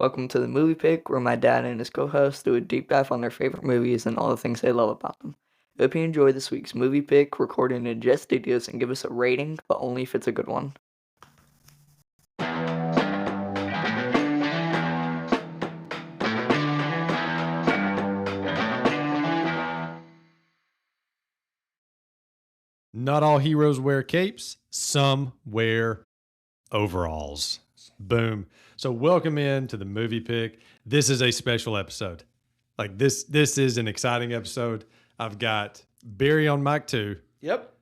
Welcome to the Movie Pick, where my dad and his co-host do a deep dive on their favorite movies and all the things they love about them. Hope you enjoy this week's Movie Pick, recorded in Jet Studios, and give us a rating, but only if it's a good one. Not all heroes wear capes. Some wear overalls. Boom. So welcome in to the Movie Pick. This is a special episode. Like this is an exciting episode. I've got Barry on mic 2. Yep.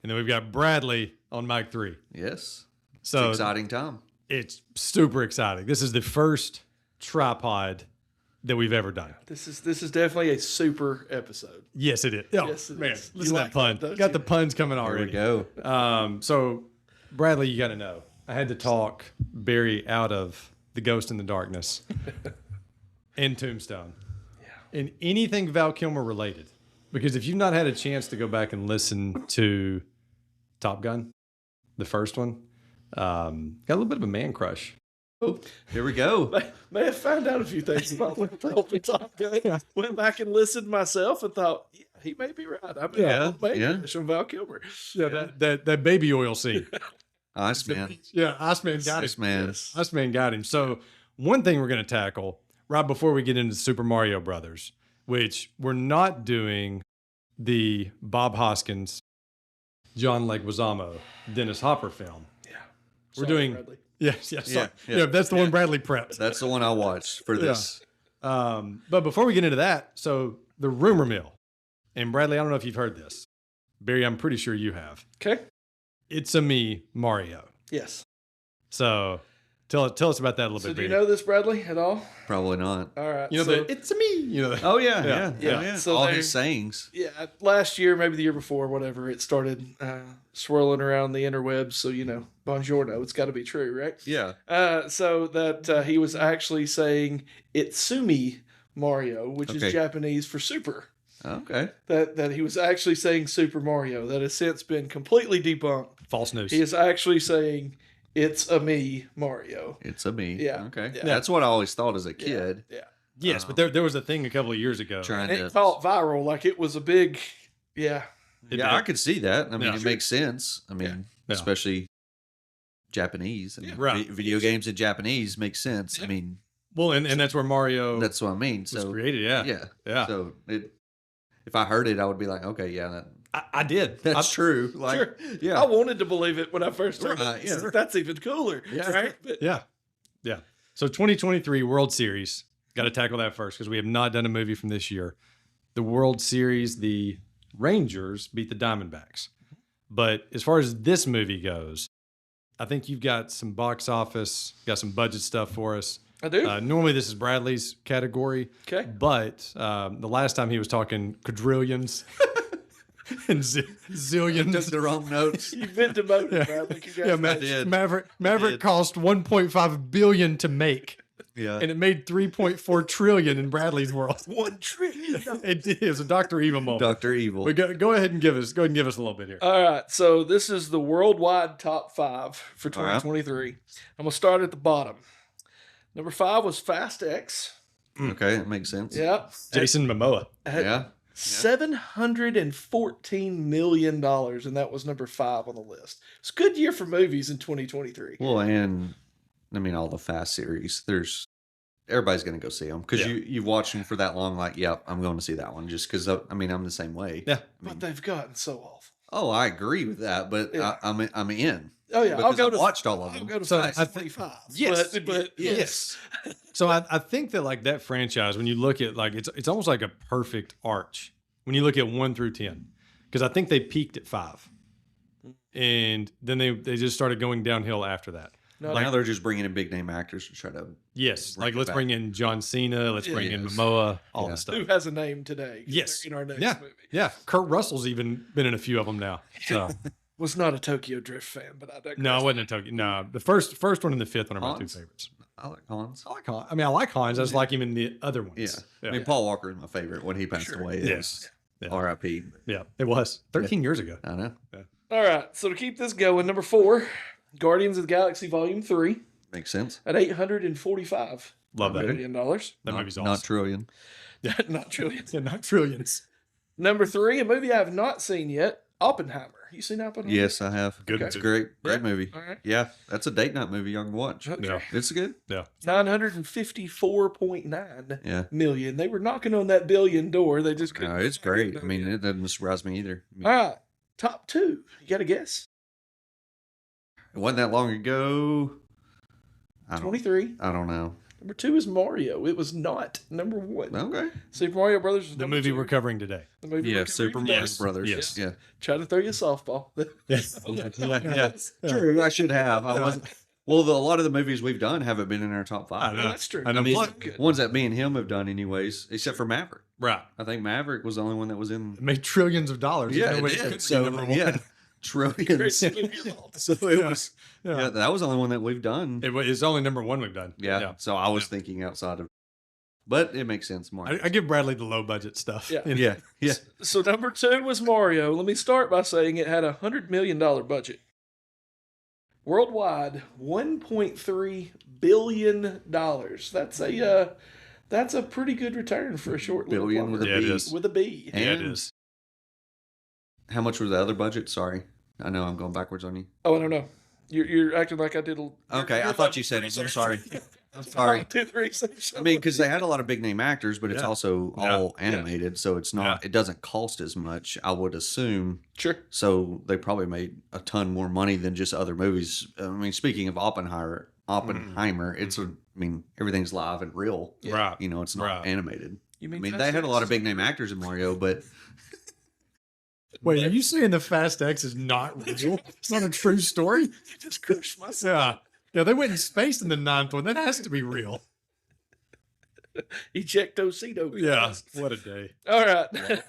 And then we've got Bradley on mic 3. Yes. So it's exciting time. It's super exciting. This is the first tripod that we've ever done. This is definitely a super episode. Yes, it is. Oh, Yes, it man, is. listen You to that pun. don't Got you? the puns coming There already. we go. So, Bradley, you got to know. I had to talk Barry out of The Ghost in the Darkness and Tombstone. Yeah. And anything Val Kilmer related. Because if you've not had a chance to go back and listen to Top Gun, the first one, got a little bit of a man crush. Oh, here we go. May have found out a few things about what Top Gun. Went back and listened myself and thought, yeah, he may be right. I mean, Yeah, maybe from Val Kilmer. Yeah, that baby oil scene. Iceman. Yeah, Iceman got him. Iceman. Yes. Iceman got him. So one thing we're going to tackle right before we get into Super Mario Brothers, which we're not doing the Bob Hoskins, John Leguizamo, Dennis Hopper film. Yeah. We're Sorry, doing Bradley. yes, Yeah. yeah. That's the one Bradley prepped. That's the one I watched for this. But before we get into that, so the rumor mill, and Bradley, I don't know if you've heard this. Barry, I'm pretty sure you have. Okay. It's a me, Mario. Yes. So tell us about that a little So bit, do you Barry. know this, Bradley, at all? Probably not. All right. You know, so, it's a me. You know, Oh, yeah. Yeah. Yeah. Yeah. So All there- his sayings. yeah, last year, maybe the year before, whatever, it started swirling around the interwebs. So, buongiorno, it's got to be true, right? Yeah. So that he was actually saying Itsumi Mario, which Okay. is Japanese for super. Okay. That he was actually saying Super Mario. That has since been completely debunked. false news. He is actually saying it's a me Mario. It's a me. Yeah. Okay. Yeah. That's what I always thought as a kid. Yeah. Yes, but there was a thing a couple of years ago. Trying And to. it caught viral like it was a big, yeah. It Yeah, did. I could see that. I mean, Yeah. it makes sense. I mean, Yeah. especially Japanese. I mean, Right. Video games in Japanese make sense. Yeah. I mean, Well, and that's where Mario that's what I mean. was So, created. Yeah, yeah. yeah. So, if I heard it, I would be like, okay, yeah, I did. that's true. Like, Sure. yeah. I wanted to believe it when I first heard Right, it. yeah. That's even cooler, Yeah. right? But Yeah, yeah. So 2023 World Series. Got to tackle that first because we have not done a movie from this year. The World Series, the Rangers beat the Diamondbacks. But as far as this movie goes, I think you've got some box office, got some budget stuff for us. I do. Normally this is Bradley's category. Okay. But the last time he was talking quadrillions and zillions. Took the wrong notes. You've been demoted, Bradley. Yeah, Congratulations. did. Maverick did. cost 1.5 billion to make, Yeah. and it made 3.4 trillion in Bradley's world. 1 trillion. It did. It was a Dr. Evil moment. Dr. Evil. But go ahead and give us a little bit here. All right, so this is the worldwide top 5 for All right. 2023. I'm gonna start at the bottom. Number 5 was Fast X. Okay, that makes sense. Yeah, Jason Momoa. at Yeah. $714 million, and that was number 5 on the list. It's a good year for movies in 2023. Well, and I mean, all the Fast series, everybody's going to go see them because Yeah. you've watched them for that long. Like, yep, I'm going to see that one just because, I mean, I'm the same way. Yeah. I But mean, they've gotten so off. oh, I agree with that, but Yeah. I'm in. Oh yeah, I'll Because go I've to watched all of I'll them. go to So Fast I and think- 25. Yes. but Yes. So I think that like that franchise, when you look at like it's almost like a perfect arch when you look at 1 through 10, because I think they peaked at 5, and then they just started going downhill after that. No, Now they're just bringing in big name actors to try to. Yes, Bring like it let's back. bring in John Cena, let's bring in Yes. Momoa, all Yeah. this stuff. who has a name today? 'Cause Yes. they're in our next Yeah, movie. yeah. Kurt Russell's even been in a few of them now. So Was not a Tokyo Drift fan, but I digress. no, I wasn't a Tokyo. No, the first one and the fifth one are my two Hans? favorites. I like Hans. I like Hans. I mean, I like Hans. I just like him in the other ones. Yeah. yeah, I mean, Paul Walker is my favorite. When he passed Sure. away, it Yes. was Yeah. R.I.P. Yeah, it was 13 years ago. I know. All right, so to keep this going, number 4, Guardians of the Galaxy Volume 3 Makes sense. at $845 Love that. $1 million. That movie's Not awesome. trillion. Not trillions. Yeah, not trillions. Number 3, a movie I have not seen yet, Oppenheimer. You seen Oppenheimer? Yes, I have. Good It's movie. great. Great Yeah. movie. All right. Yeah, that's a date night movie I can watch. Okay. Yeah. It's good. Yeah. 954.9 Yeah. million. They were knocking on that billion door. They just couldn't. No, it's great. I mean, it doesn't surprise me either. I mean, All right. Top 2. You got to guess. it wasn't that long ago. I don't, 23. I don't know. Number 2 is Mario. It was not number 1. Okay. Super Mario Brothers was The number movie 2. we're covering today. The movie Yeah, we're Super covering. Mario Yes. Brothers. Yes. Yeah. Try to throw you a softball. Yes. Yeah. True. I should have. I wasn't. Well, a lot of the movies we've done haven't been in our top I five. know. That's true. I know. I mean, Look, Good. ones that me and him have done, anyways, except for Maverick. right. I think Maverick was the only one that was in. It made trillions of dollars. Yeah, There's no way it it could did. be So number one. yeah, trillions. So it was. Yeah. Yeah, that was the only one that we've done. It's only number 1 we've done. Yeah. So I was thinking outside of, but it makes sense. More. I give Bradley the low budget stuff. Yeah. You know? Yeah. Yeah. So number 2 was Mario. Let me start by saying it had $100 million budget. Worldwide, $1.3 billion. That's a pretty good return for a short little Billion with a Yeah, it B. is. with a B. Yeah, it And- is. How much was the other budget? Sorry, I know I'm going backwards on you. Oh, I don't know. You're acting like I did. Okay, I thought you said it. I'm sorry. I'm sorry. 2, 3, 6. I mean, because they had a lot of big name actors, but it's Yeah. also Yeah. all animated, so it's not. Yeah. It doesn't cost as much, I would assume. Sure. So they probably made a ton more money than just other movies. I mean, speaking of Oppenheimer, it's a. I mean, everything's live and real. Right. You know, it's not Right. animated. You I mean mean, Fast they had a lot X? of big name actors in Mario, but Wait, are you saying the Fast X is not real? It's not a true story? You just crushed my Yeah. Yeah, they went in space in the 9th one. That has to be real. ejectocito. Yeah. What a day. All right.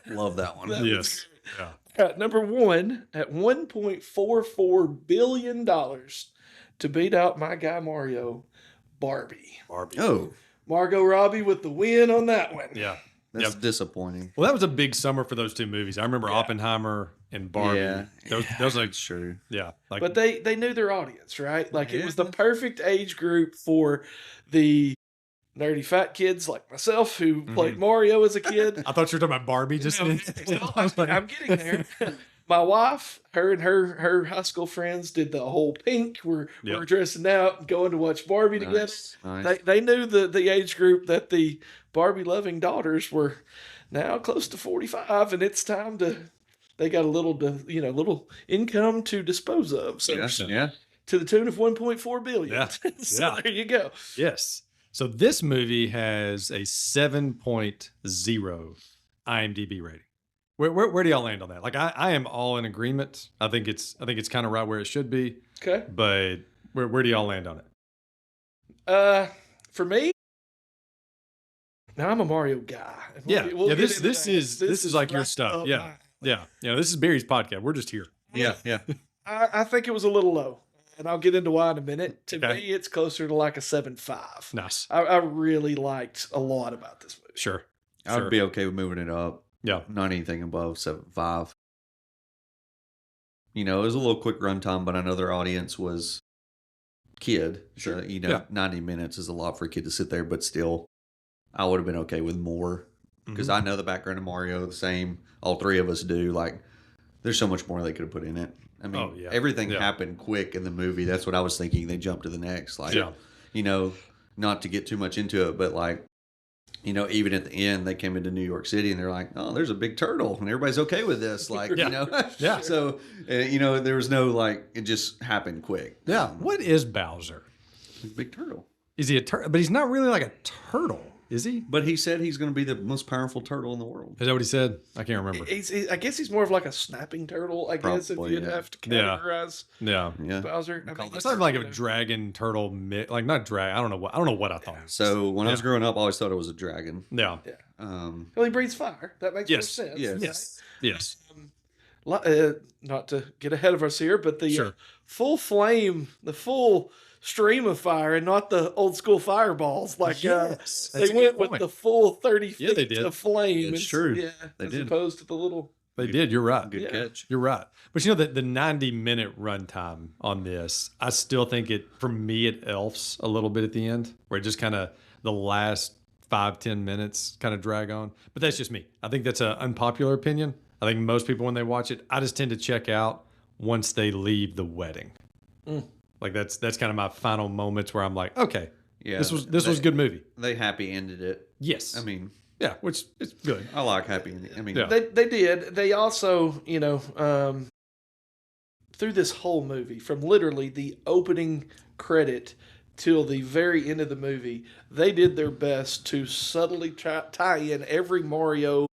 love that one. Yes. Yeah. At number 1 at $1.44 billion to beat out my guy Mario, Barbie. Barbie. Oh, Margot Robbie with the win on that one. Yeah. that's Yep. disappointing. Well, that was a big summer for those two movies. I remember Oppenheimer and Barbie. Yeah. Those like, That's true. yeah. Like, But they knew their audience, right? Like it was the Yeah. perfect age group for the nerdy fat kids like myself who played Mario as a kid. I thought you were talking about Barbie just No, then. well, I was like, I'm getting there. My wife, her and her high school friends did the whole pink. We're dressing out and going to watch Barbie together. Nice. Nice. They knew the age group that the Barbie loving daughters were now close to 45, and it's time to. They got a little income to dispose of. So Yeah. to the tune of 1.4 billion. Yeah. So Yeah. there you go. yes. So this movie has a 7.0 IMDb rating. Where do y'all land on that? Like I am all in agreement. I think it's kind of right where it should be. Okay. But where do y'all land on it? For me, now I'm a Mario guy. And Yeah. we'll Yeah. get This into this that. is this is like your right stuff. up Yeah. my- Yeah. Yeah. This is Barry's podcast. We're just here. Yeah. Yeah. I think it was a little low, and I'll get into why in a minute. To Okay. me, it's closer to like a 7.5. Nice. I really liked a lot about this movie. Sure. I would be okay with moving it up. Yeah. Not anything above 7.5. You know, it was a little quick runtime, but I know their audience was kid. Sure. So, you know, Yeah. 90 minutes is a lot for a kid to sit there, but still, I would have been okay with more. Because I know the background of Mario the same. All three of us do. Like, there's so much more they could have put in it. I mean, Oh, yeah. everything Yeah. happened quick in the movie. That's what I was thinking. They jumped to the next. Like, Yeah. you know, not to get too much into it, but like, you know, even at the end, they came into New York City and they're like, oh, there's a big turtle and everybody's okay with this. Like, Yeah. you know, Yeah. So, you know, there was no like, it just happened quick. Yeah. What is Bowser? Big turtle. Is he a turtle? But he's not really like a turtle, is he? But he said he's going to be the most powerful turtle in the world. Is that what he said? I can't remember. I guess he's more of like a snapping turtle, I guess, if Probably, you'd yeah. have to Yeah. categorize Yeah. Yeah. Bowser. I mean, It's not like a dragon turtle like not drag. I don't know what I thought. So when I was Yeah. growing up, I always thought it was a dragon. Yeah. well, he breathes fire. That makes Yes. more sense. Yes. Yes. Yes. Not to get ahead of us here, but the Sure. full flame, the full stream of fire, and not the old school fireballs. Like Yes. they That's a went good with point. the full 30 feet Yeah, they did. of flame. It's true. Yeah, They as did. opposed to the little They did. You're right. Good catch. You're right. But you know, the 90-minute runtime on this, I still think for me, it elfs a little bit at the end, where it just kind of the last 5-10 minutes kind of drag on. But that's just me. I think that's an unpopular opinion. I think most people, when they watch it, I just tend to check out once they leave the wedding. Like that's kind of my final moments where I'm like, okay, Yeah, this was a good movie. They happy ended it. Yes. I mean, yeah, which is good. I like happy ending. I mean, Yeah. They did. They also, through this whole movie, from literally the opening credit till the very end of the movie, they did their best to subtly tie in every Mario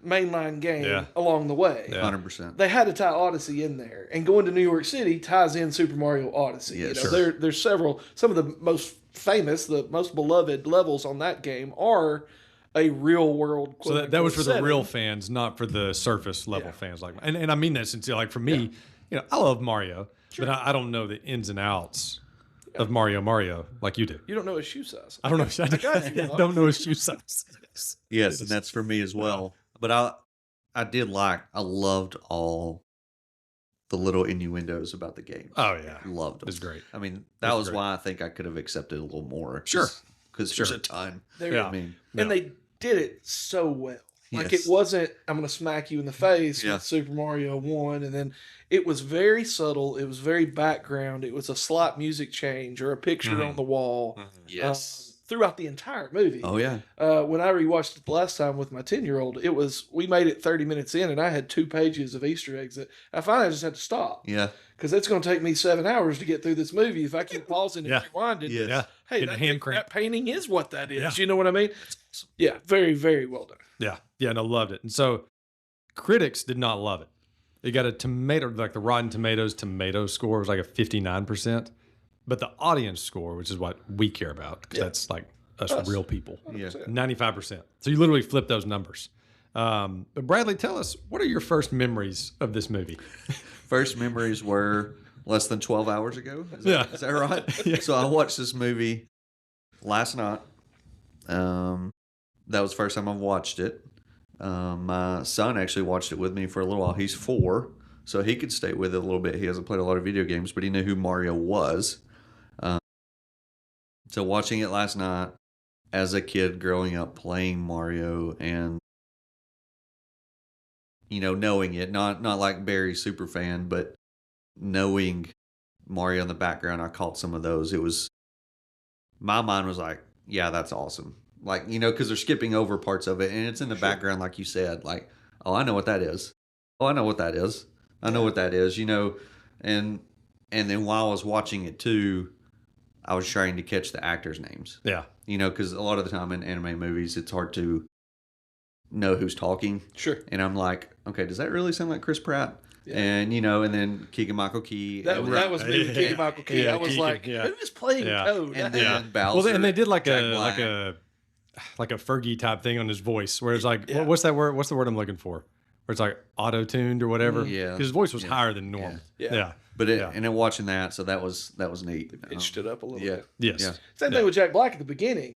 mainline game along the way. 100%. They had to tie Odyssey in there, and going to New York City ties in Super Mario Odyssey. Yeah, There's several. Some of the most famous, the most beloved levels on that game are a real world. So that was for the real fans, not for the surface level fans. Like, and I mean that sincerely. Like for me, I love Mario, but I don't know the ins and outs of Mario like you do. You don't know his shoe size. I don't know. I don't know his shoe size. Yes, and that's for me as well. But I loved all the little innuendos about the game. Oh yeah, Loved them. It's great. I mean, that was why I think I could have accepted a little more. Sure. Because there's a ton. Yeah. I mean, And they did it so well. Like Yes. it wasn't, I'm going to smack you in the face Yeah. with Super Mario 1. And then it was very subtle. It was very background. It was a slight music change or a picture on the wall. yes. Throughout the entire movie. Oh, yeah. When I rewatched it the last time with my 10-year-old, we made it 30 minutes in and I had 2 pages of Easter eggs that I finally just had to stop. Yeah. Because it's going to take me 7 hours to get through this movie if I keep pausing and rewinding. Yes. Yeah. Hey, Getting hand crank. that painting is what that is. Yeah. You know what I mean? Yeah, very, very well done. Yeah. Yeah. No, loved it. And so critics did not love it. It got a like the Rotten Tomatoes tomato score was like a 59%, but the audience score, which is what we care about, because that's like us real people, 95%. So you literally flip those numbers. But Bradley, tell us, what are your first memories of this movie? First memories were less than 12 hours ago. Is that right? So I watched this movie last night. That was the first time I've watched it. My son actually watched it with me for a little while. He's 4, so he could stay with it a little bit. He hasn't played a lot of video games, but he knew who Mario was. So watching it last night as a kid growing up playing Mario and knowing it, not like Barry's super fan, but knowing Mario in the background, I caught some of those. It was, my mind was like, yeah, that's awesome. Like, because they're skipping over parts of it and it's in the background, like you said, like, oh, I know what that is. Oh, I know what that is. I know what that is, and then while I was watching it too, I was trying to catch the actors' names. Yeah. Because a lot of the time in anime movies, it's hard to know who's talking. Sure. And I'm like, okay, does that really sound like Chris Pratt? Yeah. And, and then Keegan-Michael Key. That was me with Keegan-Michael Key. I was like, who is playing Toad? And then Bowser. Well, and they did like a Fergie type thing on his voice, where it's like, what's that word? What's the word I'm looking for? Where it's like auto-tuned or whatever. Yeah. Because his voice was higher than normal. Yeah. But and then watching that, so that was neat. They pitched it up a little bit. Yes. Yeah. Same thing with Jack Black at the beginning.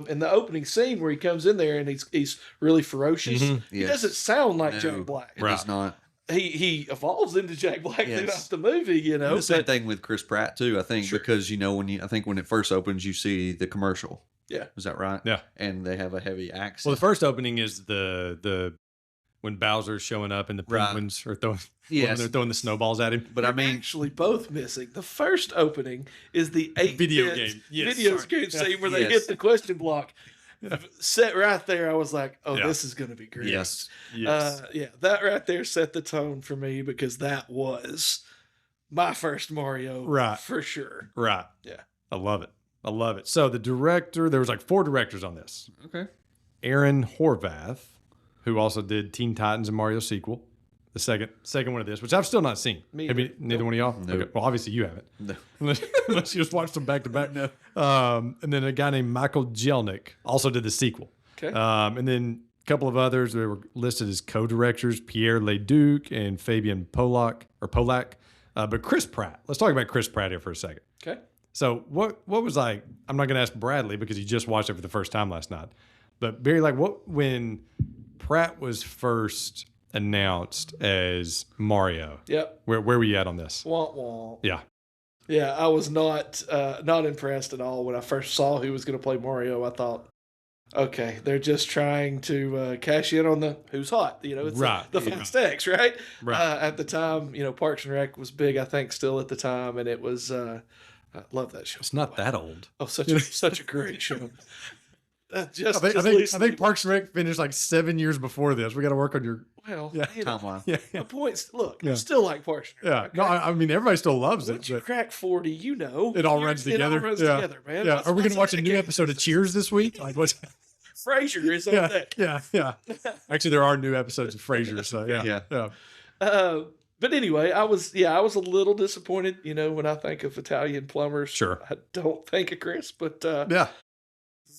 In the opening scene where he comes in there and he's really ferocious, he doesn't sound like Jack Black. It does not. He evolves into Jack Black throughout the movie, And the same thing with Chris Pratt too, I think, because when it first opens, you see the commercial. Yeah. Is that right? Yeah. And they have a heavy accent. Well, the first opening is the when Bowser's showing up and the penguins are throwing they're throwing the snowballs at him. But I mean, actually both missing. The first opening is the 8 video game. Yes, video sorry. game scene where they hit the question block. Set right there, I was like, oh, this is going to be great. Yes. That right there set the tone for me because that was my first Mario, right, for sure. Right. Yeah. I love it. So the director, there was like 4 directors on this. Okay. Aaron Horvath, who also did Teen Titans and Mario sequel, the second one of this, which I've still not seen. Maybe neither one of y'all? No. Okay. Well, obviously you haven't. No. Unless you just watched them back to back. No. And then a guy named Michael Jelnick also did the sequel. Okay. And then a couple of others that were listed as co-directors, Pierre Leduc and Fabian Polak. But Chris Pratt. Let's talk about Chris Pratt here for a second. Okay. So what was like, I'm not going to ask Bradley because he just watched it for the first time last night. But Barry, like when Pratt was first announced as Mario. Yep. Where were you at on this? Wah, wah. Yeah. Yeah, I was not impressed at all when I first saw who was going to play Mario. I thought, okay, they're just trying to cash in on the who's hot. It's Right. the Fast X, right? Right. At the time, Parks and Rec was big, I think, still at the time, and it was. I love that show. It's not that old. Oh, such a great show. I think Parks and Rec finished like 7 years before this. We got to work on your timeline. yeah. The points. Look, Yeah. I still like Parks and Rec. Yeah. Okay? No, I mean everybody still loves Once it. you But crack 40, it all runs It all together. runs Yeah. together, man. Yeah. What's- Are we what's gonna watch a the new game? episode of Cheers this week? Like what's? Frasier is on Yeah. that. Yeah. Actually, there are new episodes of Frasier. So yeah. But anyway, I was a little disappointed. When I think of Italian plumbers, Sure. I don't think of Chris, but Yeah.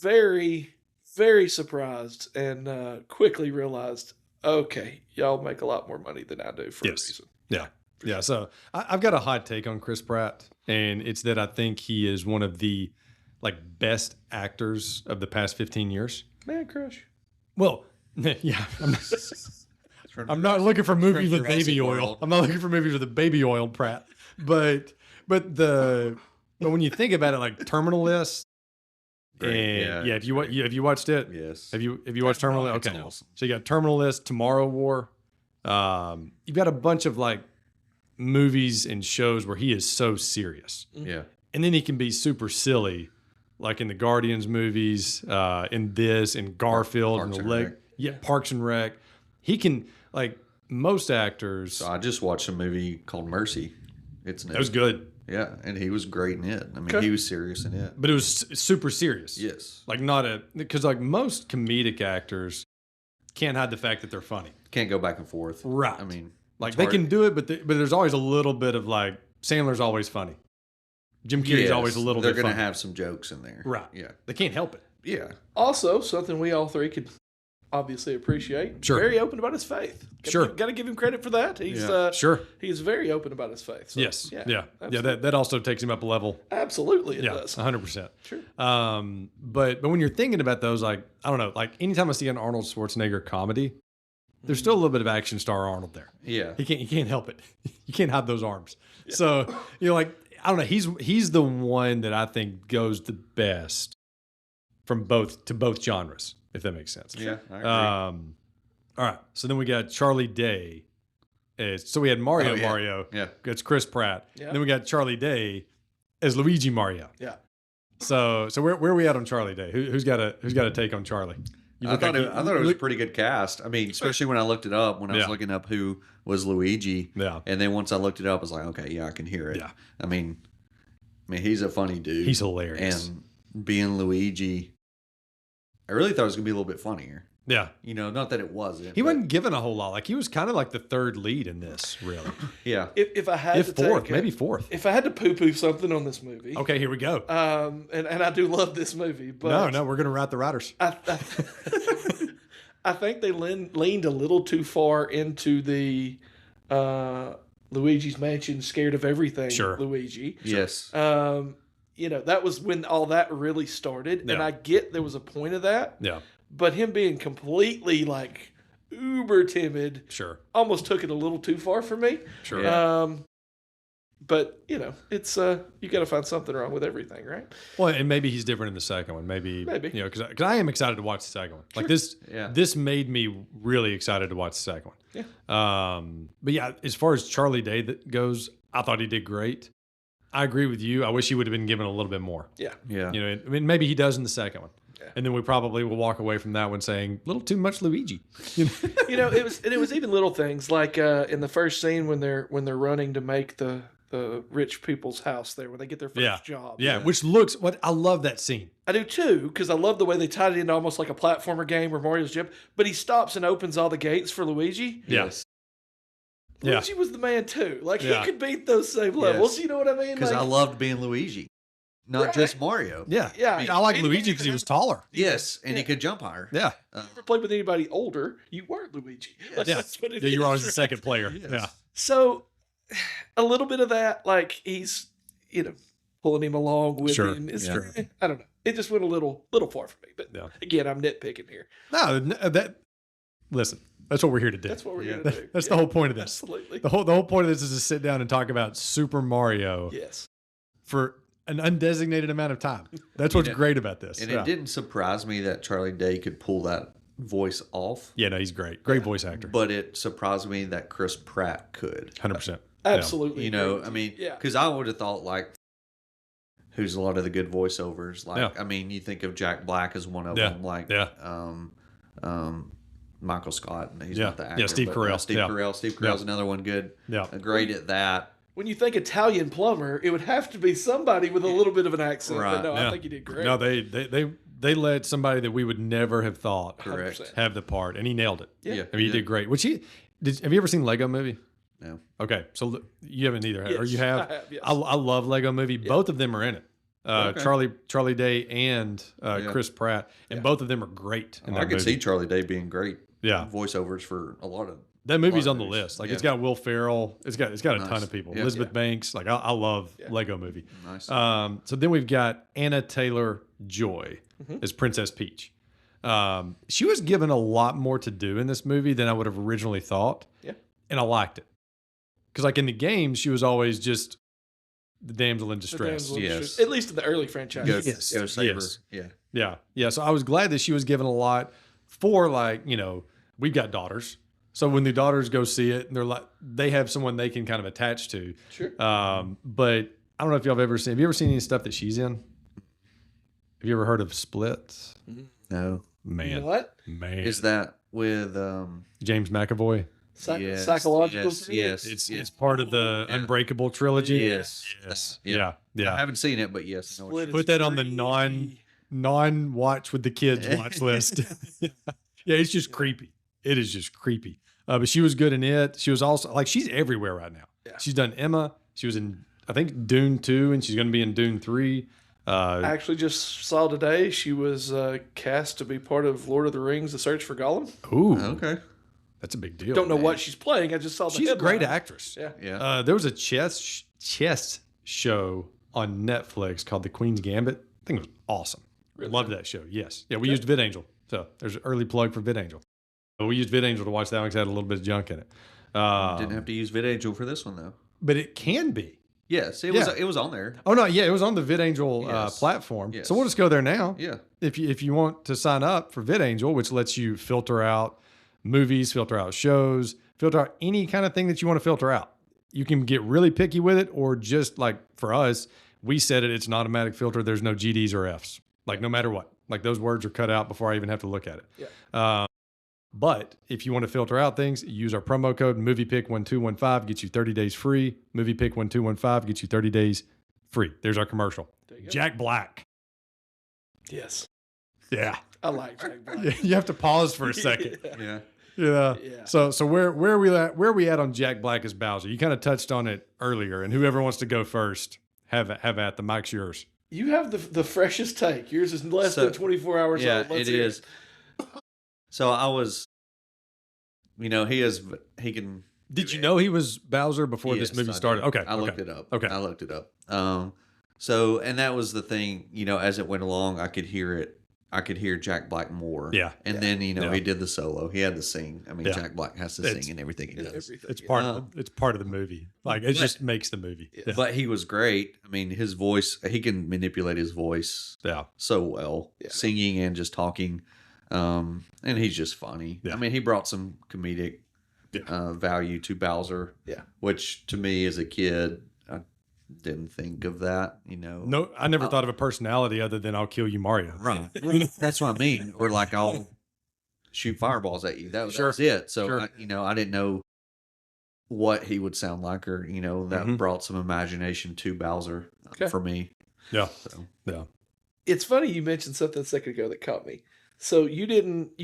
very, very surprised and quickly realized, okay, y'all make a lot more money than I do for a Yes. reason. Yeah. Yeah. So I've got a hot take on Chris Pratt, and it's that I think he is one of the best actors of the past 15 years. Man crush. Well, yeah. I'm not looking for movies with baby oil. I'm not looking for movies with a baby oil Pratt. But when you think about it, like Terminal List, and have you watched it? Yes. Have you watched Terminal List? Okay. Awesome. So you got Terminal List, Tomorrow War. You've got a bunch of movies and shows where he is so serious. Yeah. And then he can be super silly, like in the Guardians movies, in this, in Garfield, Parks and and Rec. Parks and Rec. He can, most actors. So I just watched a movie called Mercy. It's new. That was good, Yeah, and he was great in it. I mean, Okay. he was serious in it. but it was super serious. Yes. Because most comedic actors can't hide the fact that they're funny. Can't go back and forth. Right. I mean, it's They hard. can do it, but there's always a little bit of Sandler's always funny. Jim Carrey's Yes, always a little they're bit gonna funny. have some jokes in there. Right. Yeah. They can't help it. Yeah. Also, something we all three could obviously appreciate. Sure. Very open about his faith. Sure. Got to give him credit for that. He's Yeah. Sure. He's very open about his faith. So, Yes. Yeah. absolutely. That also takes him up a level. Absolutely, it Yeah. does. 100%. Sure. But when you're thinking about those, I don't know, anytime I see an Arnold Schwarzenegger comedy, there's still a little bit of action star Arnold there. Yeah. He can't help it. You can't hide those arms. So I don't know. He's the one that I think goes the best from both genres, if that makes sense. Yeah. I agree. All right. So then we got Charlie Day. So we had Mario. Oh, yeah. Mario. Yeah. It's Chris Pratt. Yeah. Then we got Charlie Day as Luigi Mario. Yeah. So where are we at on Charlie Day? Who's got a take on Charlie? I thought it was a pretty good cast. I mean, especially when I looked it up, when I was Yeah. looking up who was Luigi. Yeah. And then once I looked it up, I was like, okay, yeah, I can hear it. Yeah. I mean, he's a funny dude. He's hilarious. And being Luigi, I really thought it was going to be a little bit funnier. Yeah. Not that it wasn't. He but- wasn't given a whole lot. He was kind of like the third lead in this, really. Yeah. If I had If to fourth, take maybe fourth. if I had to poo-poo something on this movie, Okay, here we go. and I do love this movie, but No, we're gonna write the writers. I think they leaned a little too far into the Luigi's Mansion, scared of everything. Sure. Luigi. Yes. That was when all that really started, and Yeah. I get there was a point of that, Yeah, but him being completely uber timid sure, almost took it a little too far for me. sure. Yeah. But it's you got to find something wrong with everything, right? Well, and maybe he's different in the second one. Maybe. Because I am excited to watch the second one. This. Yeah. This made me really excited to watch the second one. Yeah. But yeah, as far as Charlie Day that goes, I thought he did great. I agree with you. I wish he would have been given a little bit more. Yeah. Yeah. Maybe he does in the second one. Yeah. And then we probably will walk away from that one saying a little too much Luigi. It was even little things like in the first scene when they're running to make the rich people's house there when they get their first job. Yeah, which looks I love that scene. I do too, because I love the way they tied it into almost like a platformer game where Mario's Jim, but he stops and opens all the gates for Luigi. Yes. Luigi was the man too. Yeah. He could beat those same levels. Yes. You know what I mean? Because I loved being Luigi, not just Mario. Yeah. Yeah. I like Luigi because he was taller. Yes, and he could jump higher. Yeah. never played with anybody older. You weren't Luigi. Yeah. That's what it Yeah, you were is, always the right? second player. Yes. Yeah. So a little bit of that, he's pulling him along with Sure. him. Is, Sure. I don't know. It just went a little far for me. But Yeah. again, I'm nitpicking here. No, that listen, that's what we're here to do. That's what we're gonna do. That's the whole point of this. Absolutely. The whole point of this is to sit down and talk about Super Mario Yes. for an undesignated amount of time. That's what's great about this. And it didn't surprise me that Charlie Day could pull that voice off. Yeah, no, he's great. Great voice actor. But it surprised me that Chris Pratt could. 100%. Absolutely. You know, I mean, because I would have thought like, who's a lot of the good voiceovers? Like, I mean, you think of Jack Black as one of them. Like, Michael Scott. He's not the actor. Yeah, Steve Carell. Steve Carell. Steve Carell's another one good. Yeah, great at that. When you think Italian plumber, it would have to be somebody with a little bit of an accent. Right. But no, I think you did great. No, they let somebody that we would never have thought Correct. have the part, and he nailed it. Yeah. I mean, he did great. Which have you ever seen Lego Movie? No. Okay, so you haven't either, Yes, or you have? I have, yes. I love Lego Movie. Both of them are in it. Charlie Day and Chris Pratt, and both of them are great in that I could movie. see Charlie Day being great. Yeah, voiceovers for a lot of that movie's on the movies. list. Like it's got Will Ferrell. It's got a ton of people. Yeah. Elizabeth Banks. Like I love Lego Movie. Nice. So then we've got Anna Taylor-Joy as Princess Peach. She was given a lot more to do in this movie than I would have originally thought. Yeah, and I liked it because like in the games she was always just the damsel in distress. Yes. At least in the early franchise. Go save her. Yeah. Yeah. So I was glad that she was given a lot for like, you know, we've got daughters. So when the daughters go see it and they're like, they have someone they can kind of attach to. Sure. But I don't know if y'all have ever seen any stuff that she's in? Have you ever heard of Splits? No. Man. What? Man. Is that with James McAvoy? Psychological? Yes. It's part of the Unbreakable trilogy. Yes. Yeah. I haven't seen it, but yes. I know what Put that on the non-watch with the kids watch list. Yeah, it's just creepy. It is just creepy. But she was good in it. She was also like she's everywhere right now. Yeah. She's done Emma. She was in I think Dune 2, and she's going to be in Dune 3. I actually just saw today she was cast to be part of Lord of the Rings: The Search for Gollum. Ooh, okay, that's a big deal. Don't know what she's playing. I just saw the She's headline. a great actress. Yeah. There was a chess show on Netflix called The Queen's Gambit. I think it was awesome. Really? Loved that show. Yes. Yeah, we used VidAngel. So there's an early plug for VidAngel. But we used VidAngel to watch that one because it had a little bit of junk in it. Didn't have to use VidAngel for this one though. But it can be. Yes, it was. It was on there. Oh no, yeah, it was on the VidAngel platform. Yes. So we'll just go there now. Yeah. If you want to sign up for VidAngel, which lets you filter out movies, filter out shows, filter out any kind of thing that you want to filter out. You can get really picky with it, or just like for us, we set it. It's an automatic filter. There's no GDs or Fs. Like no matter what, like those words are cut out before I even have to look at it. Yeah. But if you want to filter out things, use our promo code MoviePick1215, gets you 30 days free. MoviePick1215 gets you 30 days free. There's our commercial. Jack Black. Yes. Yeah. I like Jack Black. You have to pause for a second. Yeah. Yeah. So where are we at? Where are we at on Jack Black as Bowser? You kind of touched on it earlier, and whoever wants to go first, have at the mic's yours. You have the freshest take. Yours is less than 24 hours old. Yeah, Let's it hear is. So I was, he can. Did you know he was Bowser before this movie started? Did. Okay. I looked it up. Okay. I looked it up. So, and that was the thing, as it went along, I could hear it. I could hear Jack Black more. Yeah. And then, he did the solo. He had to sing. I mean, Jack Black has to sing in everything he does. It's part of the movie. Like it just makes the movie. Yeah. But he was great. I mean, his voice, he can manipulate his voice so well, singing and just talking. And he's just funny. Yeah. I mean, he brought some comedic value to Bowser. Yeah. Which to me as a kid, I didn't think of that, No, I never thought of a personality other than I'll kill you, Mario. Right. That's what I mean. Or like I'll shoot fireballs at you. That was it. So, I didn't know what he would sound like, or, that brought some imagination to Bowser for me. Yeah. So, yeah. It's funny you mentioned something a second ago that caught me. So you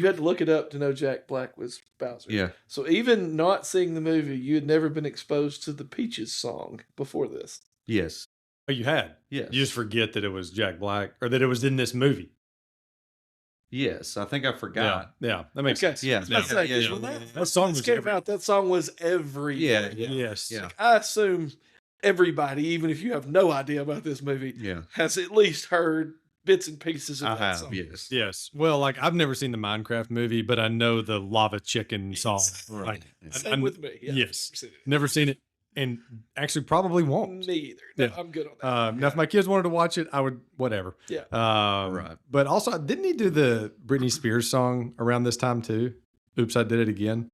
had to look it up to know Jack Black was Bowser. Yeah. So even not seeing the movie, you had never been exposed to the Peaches song before this. Yes. Oh, you had? Yes. You just forget that it was Jack Black, or that it was in this movie. Yes, I think I forgot. Yeah, that makes sense. Yeah, that song was came out. That song was everywhere. Yes. Like, I assume everybody, even if you have no idea about this movie, has at least heard bits and pieces of I that have, song. yes. Yes. Well, like I've never seen the Minecraft movie, but I know the lava chicken song. Right. Like, Same with me. Yeah, yes. I've never seen it. Never seen it, and actually probably won't. Me either. No, Yeah. I'm good on that. Now, if my kids wanted to watch it, I would. Whatever. Yeah. Right. But also, didn't he do the Britney Spears song around this time too? Oops, I did it again.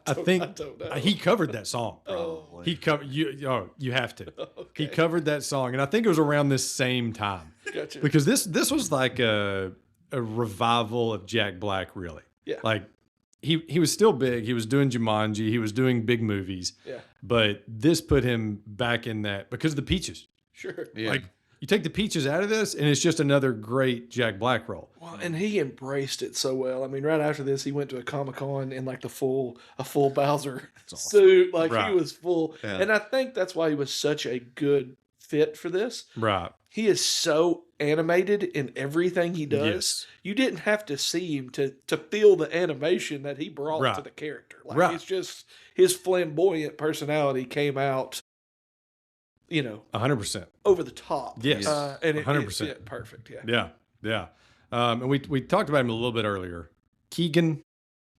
I think I don't know. he covered that song. Oh, He covered you. Oh, you have to. okay. He covered that song, and I think it was around this same time Gotcha. because this was like a revival of Jack Black, really. Yeah. Like he was still big. He was doing Jumanji. He was doing big movies. Yeah. But this put him back in that because of the Peaches. Sure. Yeah. Like you take the Peaches out of this, and it's just another great Jack Black role. Well, and he embraced it so well. I mean, right after this, he went to a Comic-Con in like a full Bowser suit. Like Right. he was full. Yeah. And I think that's why he was such a good fit for this. Right. He is so animated in everything he does. Yes. You didn't have to see him to feel the animation that he brought Right. to the character. Like Right. it's just his flamboyant personality came out, 100%. over the top. Yes. And it 100%. fit perfect. Yeah. Yeah. Yeah. And we talked about him a little bit earlier. Keegan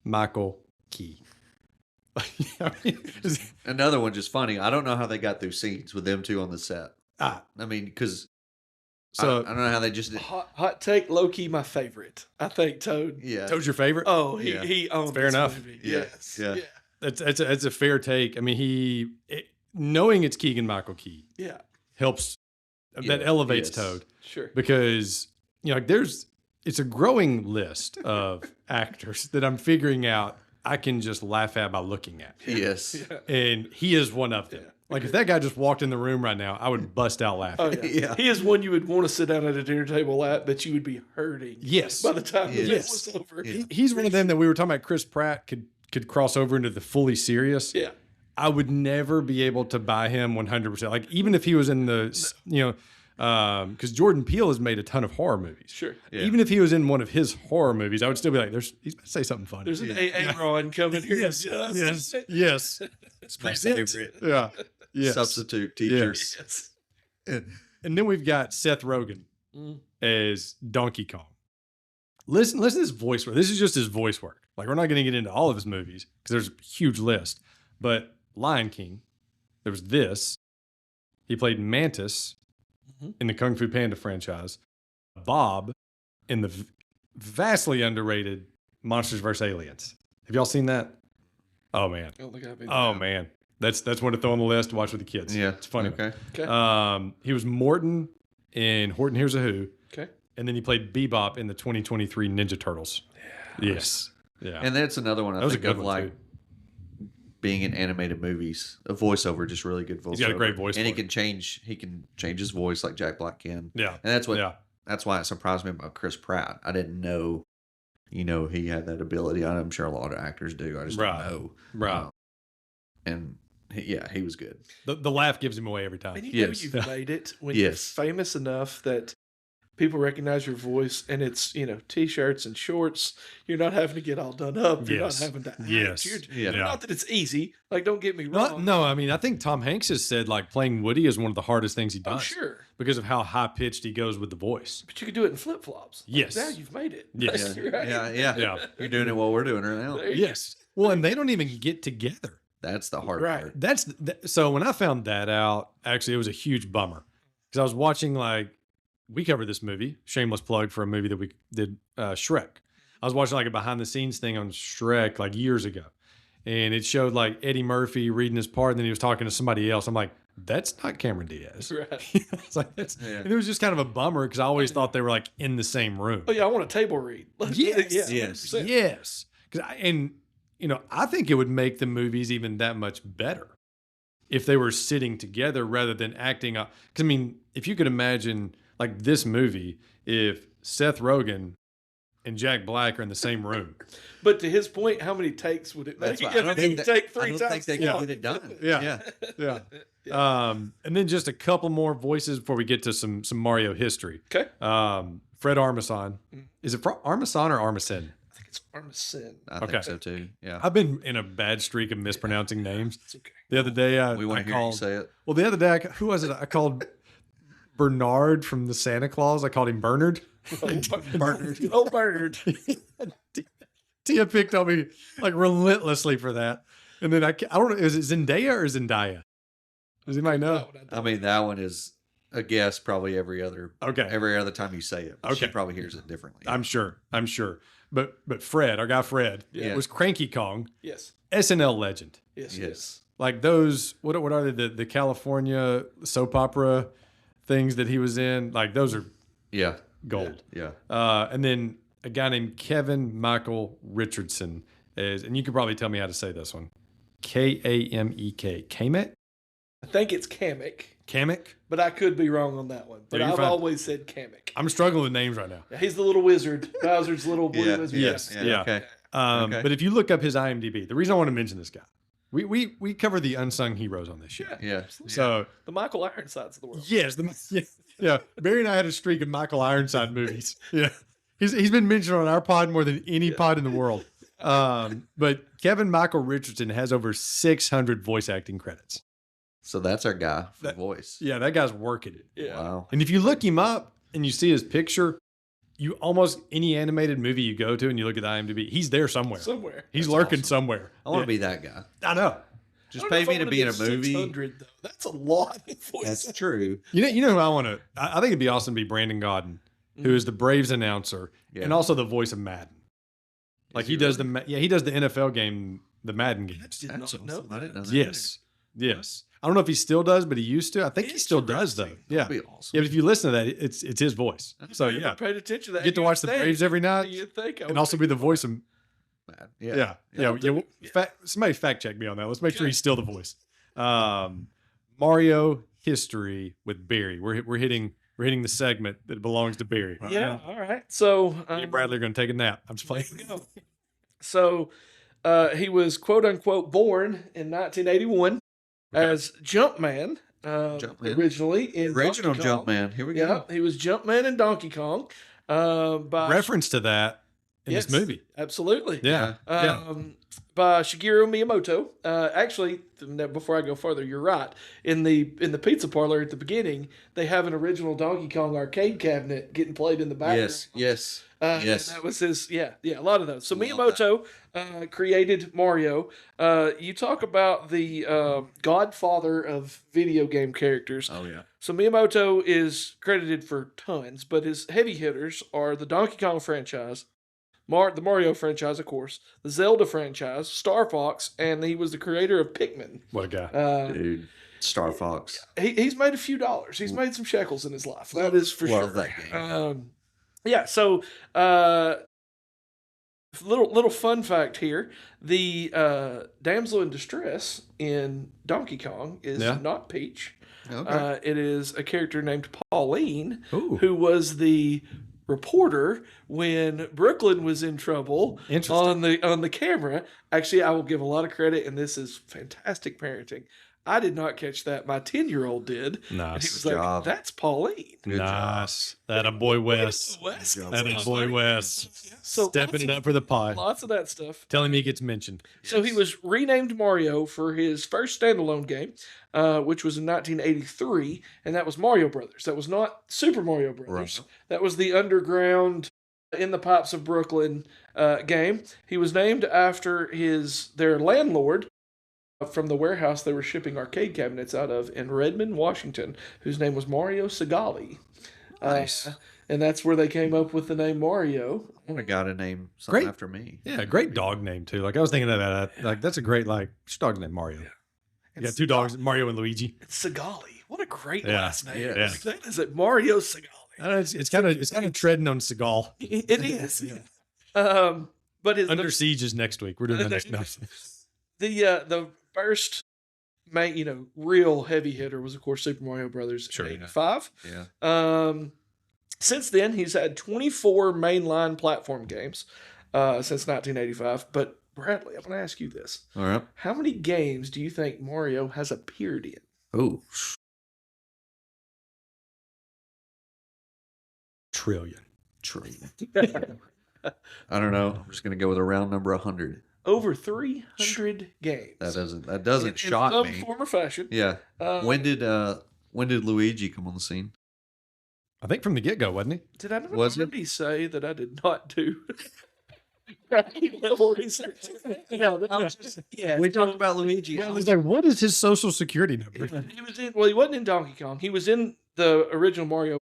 Michael Key. I mean, Another one just funny. I don't know how they got through scenes with them two on the set. ah, I mean, because so I don't know how they just did. Hot take, low key, my favorite. I think Toad. Yeah. Toad's your favorite? Oh, Yeah. he owned Fair this enough. movie. Yeah. Yes. Yeah. It's a fair take. I mean, knowing it's Keegan Michael Key Yeah. helps. That Yeah, elevates yes. Toad Sure. because it's a growing list of actors that I'm figuring out I can just laugh at by looking at. Yes. Yeah. And he is one of them. Yeah. Like if that guy just walked in the room right now, I would bust out laughing. Oh, yeah. Yeah. He is one you would want to sit down at a dinner table at, but you would be hurting Yes. by the time the Yes. bit was over. Yeah. He's one of them that we were talking about. Chris Pratt could cross over into the fully serious. Yeah. I would never be able to buy him 100%. Like even if he was in the, because Jordan Peele has made a ton of horror movies. Sure. Yeah. Even if he was in one of his horror movies, I would still be like, he's about to say something funny. There's an Aaron coming here. yes, yes. It's my Present. favorite Yeah. Yes. substitute teachers. Yes. And then we've got Seth Rogen Mm. as Donkey Kong. Listen to his voice work. This is just his voice work. Like we're not going to get into all of his movies because there's a huge list. But Lion King, there was this. He played Mantis Mhm. in the Kung Fu Panda franchise. Bob in the vastly underrated Monsters vs. Aliens. Have y'all seen that? Oh man. Oh, look, I've been Oh man. That's one to throw on the list to watch with the kids. Yeah. It's funny. Okay. Okay. He was Morton in Horton Hears a Who, Okay. and then he played Bebop in the 2023 Ninja Turtles. Yeah. Yes. Yeah. And that's another one I That was a think good of, one, like too. being in animated movies. A voiceover, just really good voiceover. He's got a great voice and for he it. can change his voice like Jack Black can. Yeah. And that's what Yeah. that's why it surprised me about Chris Pratt. I didn't know, he had that ability. I'm sure a lot of actors do. I just Right. don't know. Right. And he was good. The laugh gives him away every time. And you Yes. know you've made it when Yes. you're famous enough that people recognize your voice, and it's t-shirts and shorts. You're not having to get all done up. You're Yes. not having to act. Yes. You're, Yeah. Not that it's easy. Like, don't get me No, wrong. no, I mean, I think Tom Hanks has said like playing Woody is one of the hardest things he Oh, does sure. because of how high pitched he goes with the voice. But you could do it in flip flops. Yes. Now you've made it. Yes. Like, right? Yeah. Yeah. You're doing it while we're doing it now. There you Yes. Well, and they don't even get together. That's the hard Right. part. So when I found that out, actually, it was a huge bummer because I was watching we covered this movie, shameless plug for a movie that we did, Shrek. I was watching a behind the scenes thing on Shrek years ago, and it showed Eddie Murphy reading his part, and then he was talking to somebody else. I'm like, that's not Cameron Diaz. Right. It's like that's, Yeah. and it was just kind of a bummer because I always thought they were in the same room. Oh yeah, I want a table read. Yes. Yeah, Yes. 100%. Yes, I think it would make the movies even that much better if they were sitting together rather than acting up. Because if you could imagine this movie, if Seth Rogen and Jack Black are in the same room, But to his point, how many takes would it make? That's why I don't think that- take I three don't times. think they as can long. get it done. Yeah. yeah. And then just a couple more voices before we get to some Mario history. Okay. Fred Armisen. Is it Armisen or Armisen? I think it's Armisen. I Okay. think so too. Yeah. I've been in a bad streak of mispronouncing names. It's okay. The other day, We want I to hear you called. say it. Well, the other day, who was it? I called Bernard from the Santa Claus. I called him Bernard. Bernard. Oh, Bernard. Tia picked on me like relentlessly for that. And then I don't know, is it Zendaya or Zendaya? Does anybody know? I mean, that one is a guess probably every other time you say it. She probably hears it differently. I'm sure. But Fred, our guy Fred, was Cranky Kong. Yes. SNL legend. Yes. Like those, what are they? The California soap opera things that he was in. Like those are gold. Yeah. And then a guy named Kevin Michael Richardson is, and you could probably tell me how to say this one. Kamek. Kamek? I think it's Kamek. Kamek? But I could be wrong on that one. But I've always said Kamek. I'm struggling with names right now. Yeah, he's the little wizard. Bowser's little blue wizard. Yes. Yeah. Okay. But if you look up his IMDb, the reason I want to mention this guy, we cover the unsung heroes on this show. Yeah. So the Michael Ironsides of the world. Yes. Yeah. Barry and I had a streak of Michael Ironside movies. Yeah. He's been mentioned on our pod more than any pod in the world. But Kevin Michael Richardson has over 600 voice acting credits. So that's our guy for voice. Yeah, that guy's working it. Yeah. Wow. And if you look him up and you see his picture, you almost any animated movie you go to and you look at IMDb, he's there somewhere. He's lurking somewhere. I want to be that guy. I know. Just pay me to be in a movie. 600, though. That's a lot of voice. That's true. You know who I want to? I think it'd be awesome to be Brandon Gaudin, who is the Braves announcer and also the voice of Madden. Like he does the NFL game, the Madden game. I did not know. I didn't know that. Yes. I don't know if he still does, but he used to. I think he still does though. Yeah. That'd be awesome. Yeah, but if you listen to that, it's his voice. So I paid attention to that. You get to watch the Braves every night, and also be the voice of. Yeah. Somebody fact check me on that. Let's make sure he's still the voice. Mario history with Barry. We're hitting the segment that belongs to Barry. Yeah. All right. So me and Bradley are going to take a nap. I'm just playing. So he was quote unquote born in 1981 as Jumpman. Originally in original Donkey Kong. Jumpman. Here we go. Yeah, he was Jumpman in Donkey Kong. By reference to that in this movie. Absolutely. Yeah. By Shigeru Miyamoto. Actually, before I go further, you're right. In the pizza parlor at the beginning, they have an original Donkey Kong arcade cabinet getting played in the background. Yes. And that was his, a lot of those. So Miyamoto created Mario. You talk about the godfather of video game characters. Oh, yeah. So Miyamoto is credited for tons, but his heavy hitters are the Donkey Kong franchise, the Mario franchise, of course, the Zelda franchise, Star Fox, and he was the creator of Pikmin. What a guy. Dude, Star Fox. He's made a few dollars. He's made some shekels in his life. That is for sure. Love that game. So little fun fact here: the damsel in distress in Donkey Kong is not Peach. Okay. It is a character named Pauline, who was the reporter when Brooklyn was in trouble on the camera. Actually, I will give a lot of credit, and this is fantastic parenting. I did not catch that. My 10-year-old did. Nice. And he was like, that's Pauline. Nice. That a boy Wes. That a boy Wes. So stepping it up for the pie. Lots of that stuff. Telling me he gets mentioned. So he was renamed Mario for his first standalone game, which was in 1983, and that was Mario Brothers. That was not Super Mario Brothers. Right. That was the underground in the pipes of Brooklyn game. He was named after their landlord from the warehouse they were shipping arcade cabinets out of in Redmond, Washington, whose name was Mario Segali. Nice. And that's where they came up with the name Mario. I would have got to name something after me. Yeah, great dog name too. Like I was thinking of that. Like that's a great which dog's name Mario. You got two dogs, Mario and Luigi. It's Segali. What a great last name. Yeah. That is it, Mario Segali. It's kind of treading on Seagal. It is. Yeah. But Under Siege is next week. We're doing that next. The first real heavy hitter was of course Super Mario Brothers in 85. Yeah. Since then he's had 24 mainline platform games since 1985. But Bradley, I'm going to ask you this. All right. How many games do you think Mario has appeared in? Oh, Trillion. I don't know. I'm just going to go with a round number 100. Over 300 games. That doesn't shock in me. some form or fashion. Yeah. When did Luigi come on the scene? I think from the get-go, wasn't he? Did I not Was it? already say that I did not do level research? No, that was just, yeah. We talked about Luigi. I was like, what is his social security number? He was in. Well, he wasn't in Donkey Kong. He was in the original Mario.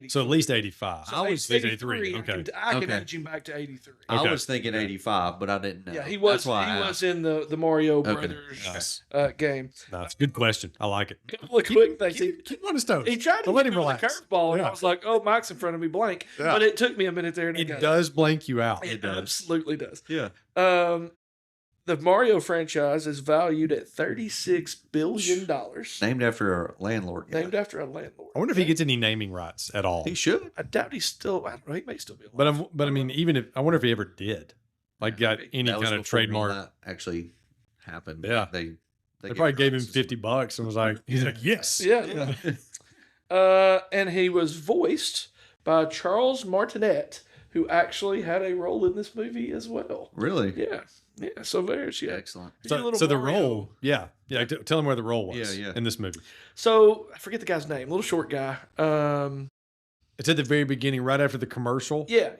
So at least 85. So I was at least 83. I Okay. can Okay. age him back to 83. I Okay. was thinking 85, but I didn't know. Yeah, he was. That's why I He asked. was in the Mario Okay. Brothers Nice. game. No, it's a good question. I like it. Couple of quick things. Keep him on his toes. He tried to Don't let hit him me with a relax. curveball, and Yeah. I was like, "Oh, Mike's in front of me, blank." Yeah. But it took me a minute there, and I It got does blank you out. It does. absolutely does. Yeah. The Mario franchise is valued at $36 billion, Named after a landlord. Guy. named after a landlord. I wonder if he gets any naming rights at all. He should. I doubt he's still. I don't know. He may still be alive. But I mean, even if I wonder if he ever did, like, got any That was kind of before all trademark. that actually happened. Yeah. They They probably gave him $50 and was like, he's like, yes. Yeah. And he was voiced by Charles Martinet, who actually had a role in this movie as well. Really? Yeah. Yeah. So there's Excellent. Here's your little So the Mario. role, yeah. Tell him where the role was Yeah, yeah. in this movie. So I forget the guy's name. Little short guy. It's at the very beginning, right after the commercial. Yeah.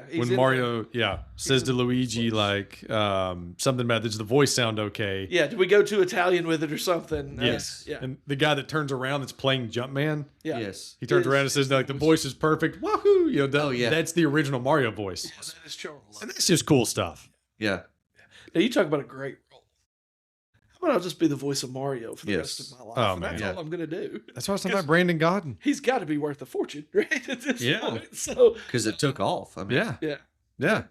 He's When in Mario, says to Luigi, like, something about, does the voice sound okay? Yeah. Did we go to Italian with it or something? Yes. Yeah. And the guy that turns around that's playing Jumpman, Yeah. Yes. he turns Is- around and says, like, the voice is perfect. Wahoo! You know, Oh, yeah. that's the original Mario voice. That is Charles. And that's just cool stuff. Yeah. Now you talk about a great role. How about I'll just be the voice of Mario for the Yes. rest of my life? Oh, and that's man. all I'm gonna do. That's why I was talking about Brandon Godden. He's got to be worth a fortune, right? At this Yeah. point. So Because it took off. I mean, Yeah. yeah. Yeah.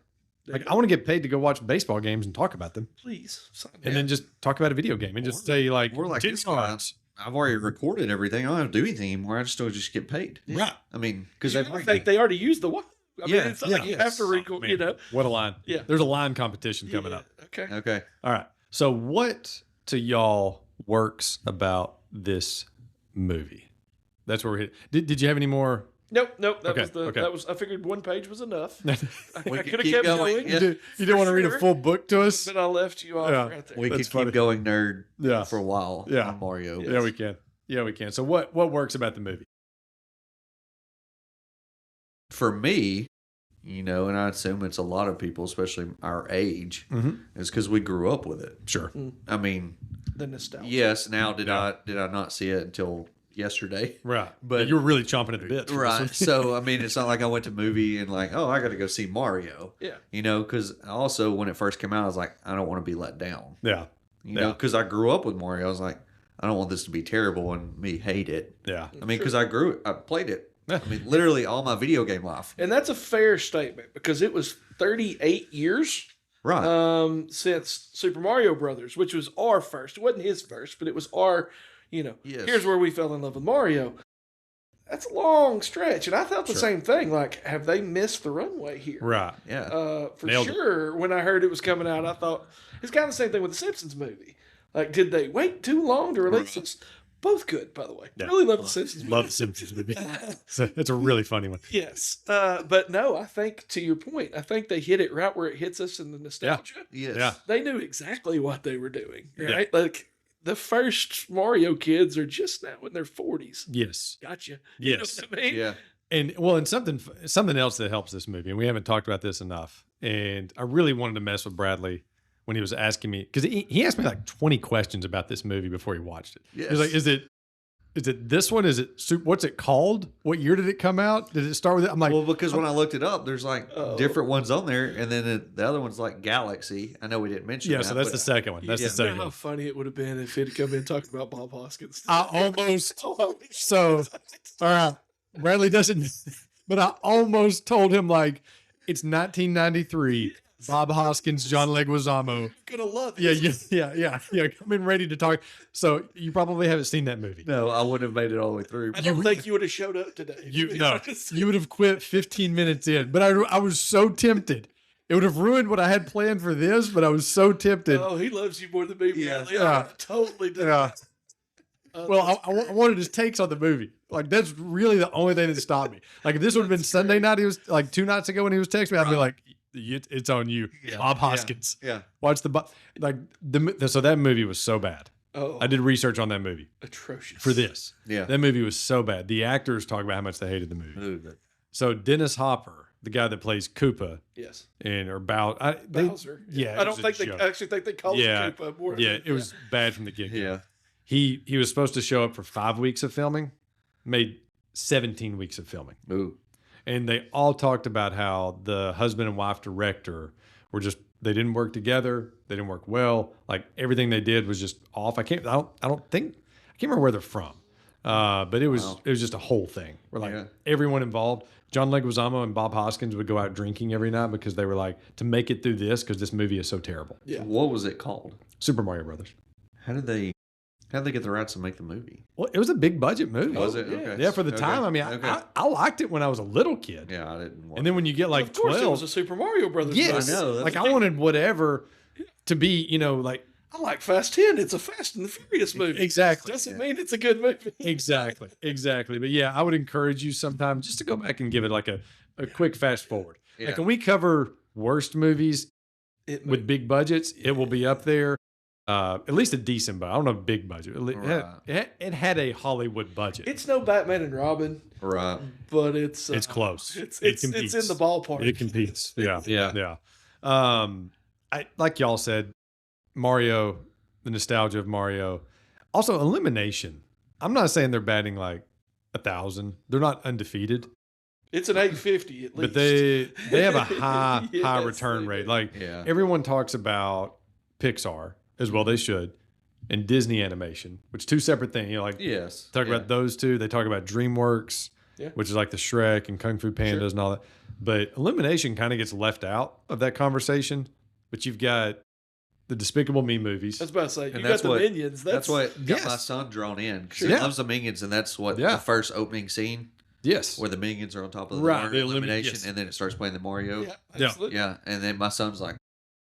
Like, I want to get paid to go watch baseball games and talk about them. Please sign me And up. then just talk about a video game and just say, like, we're like "Did this you guy. watch?" I've already recorded everything. I don't have to do anything anymore. I just get paid. Right. I mean, because I think they already used the one. I mean, Yeah, it's not like you yes. have to record. Man, You know. What a line. Yeah. There's a line competition coming Yeah. up. Okay. Okay. All right. So, what to y'all works about this movie? That's where we're hit. Did you have any more? Nope. That Okay, was the. okay. That was. I figured one page was enough. you We I could could have keep kept going. going, Yeah. didn't want to read a Sure. full book to us? but I left you off Yeah. right there. We That's could funny. keep going nerd Yeah. for a while Yeah. on Mario. Yeah. Yeah, we can. Yeah, we can. So, what works about the movie? For me, and I assume it's a lot of people, especially our age, Mm-hmm. is because we grew up with it. Sure. I mean, The nostalgia. yes. Now, did Yeah. I not see it until yesterday? Right. But- you were really chomping at the bit. for this Right. one. So, I mean, it's not like I went to movie and like, oh, I got to go see Mario. Yeah. Because also when it first came out, I was like, I don't want to be let down. Yeah. Yeah. Because I grew up with Mario. I was like, I don't want this to be terrible and me hate it. Yeah. I mean, because I played it. Yeah. I mean, literally all my video game life. And that's a fair statement because it was 38 years Right. since Super Mario Brothers, which was our first. It wasn't his first, but it was our, Yes. here's where we fell in love with Mario. That's a long stretch. And I felt the Sure. same thing. Like, have they missed the runway here? Right. Yeah. For Nailed it. sure. When I heard it was coming out, I thought it's kind of the same thing with the Simpsons movie. Like, did they wait too long to release this? Both good, by the way. Yeah. Really love the Simpsons movie. Love the Simpsons movie. So it's a really funny one. Yes. But no, I think to your point, I think they hit it right where it hits us in the nostalgia. Yes. Yeah. They knew exactly what they were doing, Yeah. right? Like the first Mario kids are just now in their 40s. Yes. Gotcha. Yes. You know what I mean? Yeah. And something else that helps this movie, and we haven't talked about this enough. And I really wanted to mess with Bradley when he was asking me, because he asked me like 20 questions about this movie before he watched it. Yes. He was like, is it this one? Is it what's it called? What year did it come out? Did it start with it? I'm like, Well, because when I looked it up, there's like Oh. different ones on there, and then the other one's like Galaxy. I know we didn't mention yeah. that. So that's but- the second one. That's Yeah. the You know second how one. funny it would have been if he'd come in talking about Bob Hoskins. I almost Oh, so all right. Bradley doesn't, but I almost told him like it's 1993. Bob Hoskins, John Leguizamo. gonna love Yeah, it. yeah. Come in ready to talk. So you probably haven't seen that movie. No, I wouldn't have made it all the way through. I don't think you would have showed up today. You would have quit 15 minutes in. But I was so tempted. It would have ruined what I had planned for this, but I was so tempted. Oh, he loves you more than me, Yeah. Bradley. Yeah. I totally do. Yeah. Well, I wanted his takes on the movie. Like, that's really the only thing that stopped me. Like, if this would have been Sunday night, he was like 2 nights ago when he was texting me, I'd be like, it's on you. Yeah. Bob Hoskins. Yeah. Watch so that movie was so bad. Oh, I did research on that movie atrocious for this. Yeah. That movie was so bad. The actors talk about how much they hated the movie. Ooh, So Dennis Hopper, the guy that plays Koopa Yes, or Bowser. yeah, I it don't was a think they joke. actually think they call Yeah, it Koopa more. yeah, than, it was bad from the get-go. yeah. He was supposed to show up for 5 weeks of filming, made 17 weeks of filming. Ooh. And they all talked about how the husband and wife director were just, they didn't work together. They didn't work well. Like everything they did was just off. I can't remember where they're from. But it was just a whole thing where like everyone involved, John Leguizamo and Bob Hoskins would go out drinking every night because they were like, to make it through this, because this movie is so terrible. Yeah. What was it called? Super Mario Brothers. How did they get the rights to make the movie? Well, it was a big budget movie. Was it? yeah. Okay. Yeah, for the Okay. time. I mean, Okay. I liked it when I was a little kid. Yeah, I didn't watch And then when you get like of course, 12, it was a Super Mario Brothers. yes, movie. I know, that's like the I thing. wanted whatever to be, like I like Fast 10. It's a Fast and the Furious movie. exactly, Doesn't mean it's a good movie. exactly. But yeah, I would encourage you sometime just to go back and give it like a quick fast forward. Yeah. Like when we cover worst movies with big budgets, it will be up there. At least a decent budget. I don't know, big budget. It had a Hollywood budget. It's no Batman and Robin, Right. but it's close. It's It it's competes. in the ballpark. It competes. Yeah. Yeah. I like y'all said, Mario, the nostalgia of Mario. Also, elimination. I'm not saying they're batting like 1,000. They're not undefeated, It's an 850 at least. but they have a high Yes, return they rate. do. Like Yeah. everyone talks about Pixar as well. They should, and Disney animation, which is two separate things. Like Yes. talk about those two. They talk about DreamWorks, Yeah. which is like the Shrek and Kung Fu Pandas and all that. But elimination kind of gets left out of that conversation. But you've got the Despicable Me movies. I was about to say, you And got that's the what- Minions. That's what got Yes. my son drawn in because Sure. he Yeah. loves the Minions, and that's what Yeah. the first opening scene Yes. where the Minions are on top of the Right, the elimination, yes. and then it starts playing the Mario. Yeah, Yeah. absolutely. Yeah, and then my son's like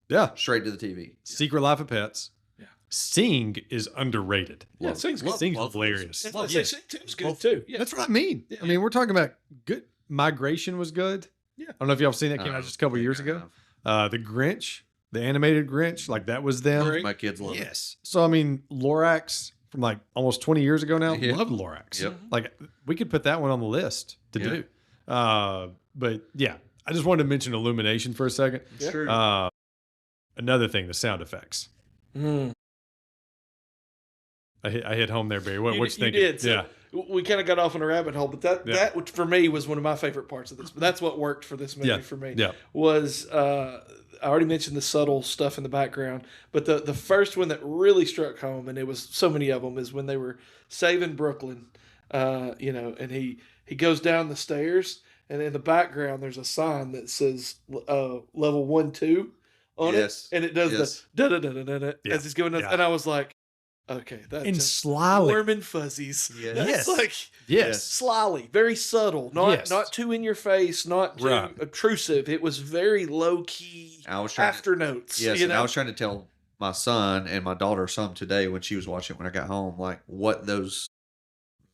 Yeah. straight to the TV. Secret Life of Pets. Yeah. Sing is underrated. Yeah, Sing's good. Sing's Love hilarious. And Love Sing it. Two's good too. Yeah. That's what I mean. Yeah. I mean, we're talking about good. Migration was good. Yeah. I don't know if y'all have seen that. Came out just a couple years ago. The Grinch, the animated Grinch, like that was them. Great. My kids love it. Yes. So I mean, Lorax from like almost 20 years ago now. Yeah. Loved Lorax. Yep. Like we could put that one on the list to Yeah. do. But yeah, I just wanted to mention Illumination for a second. Yeah. True. Another thing, the sound effects. Mm. I hit home there, Barry. What you You thinking? did. So Yeah. We kind of got off on a rabbit hole, but that for me was one of my favorite parts of this. But that's what worked for this movie Yeah. for me. Yeah. Was I already mentioned the subtle stuff in the background, but the first one that really struck home, and it was so many of them, is when they were saving Brooklyn. And he goes down the stairs, and in the background there's a sign that says level 1, 2 on Yes. it, and it does Yes. the da da da da da Yeah. as he's going down, Yeah. and I was like, okay, that's And just slyly. warm and fuzzies. Yes. That's Yes. like Yes. slyly, very subtle, Yes. not too in your face, not too Right. obtrusive. It was very low key I was trying to- after notes. Yes, you and I know? was trying to tell my son and my daughter some today when she was watching it when I got home, like what those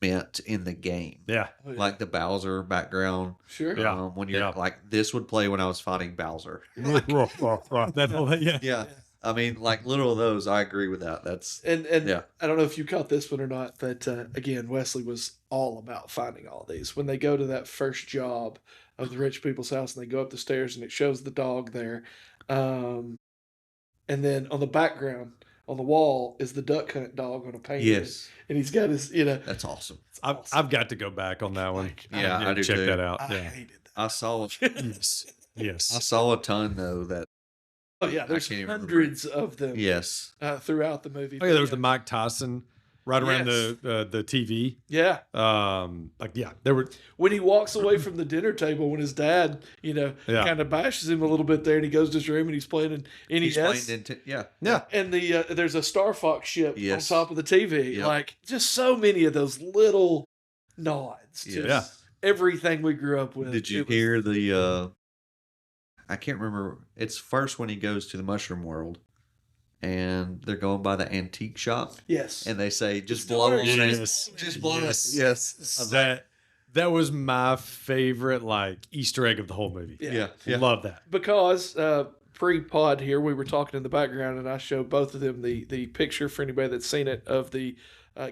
meant in the game. Yeah. Oh, yeah. Like the Bowser background. Sure. Yeah. When you're Yeah. like, this would play when I was fighting Bowser. Yeah. Yeah. I mean, like little of those, I agree with that. That's And Yeah. I don't know if you caught this one or not, but again, Wesley was all about finding all these. When they go to that first job of the rich people's house and they go up the stairs and it shows the dog there. And then on the background, on the wall, is the duck hunt dog on a painting. yes, And he's got his, that's awesome. I've got to go back on that one. Yeah, I do check too. that out. I Yeah. hated that. I saw Yes. I Yes. saw a ton though that Oh yeah, I there's can't even hundreds of them yes. throughout the movie. Oh yeah, there was the Mike Tyson right around Yes. the TV. Yeah, There were when he walks away from the dinner table, when his dad, Yeah. kind of bashes him a little bit there, and he goes to his room and he's playing an NES. He's playing into yeah. And there's a Star Fox ship Yes. on top of the TV. Yep. Like just so many of those little nods to Yeah. everything we grew up with. Did you It was- hear the I can't remember. It's first when he goes to the mushroom world and they're going by the antique shop Yes. and they say just It's blow dark. on it. Yes. Just blow Yes. it. Yes. That was my favorite like Easter egg of the whole movie. Yeah. Yeah. Love that. Because pre-pod here, we were talking in the background, and I showed both of them the picture for anybody that's seen it of the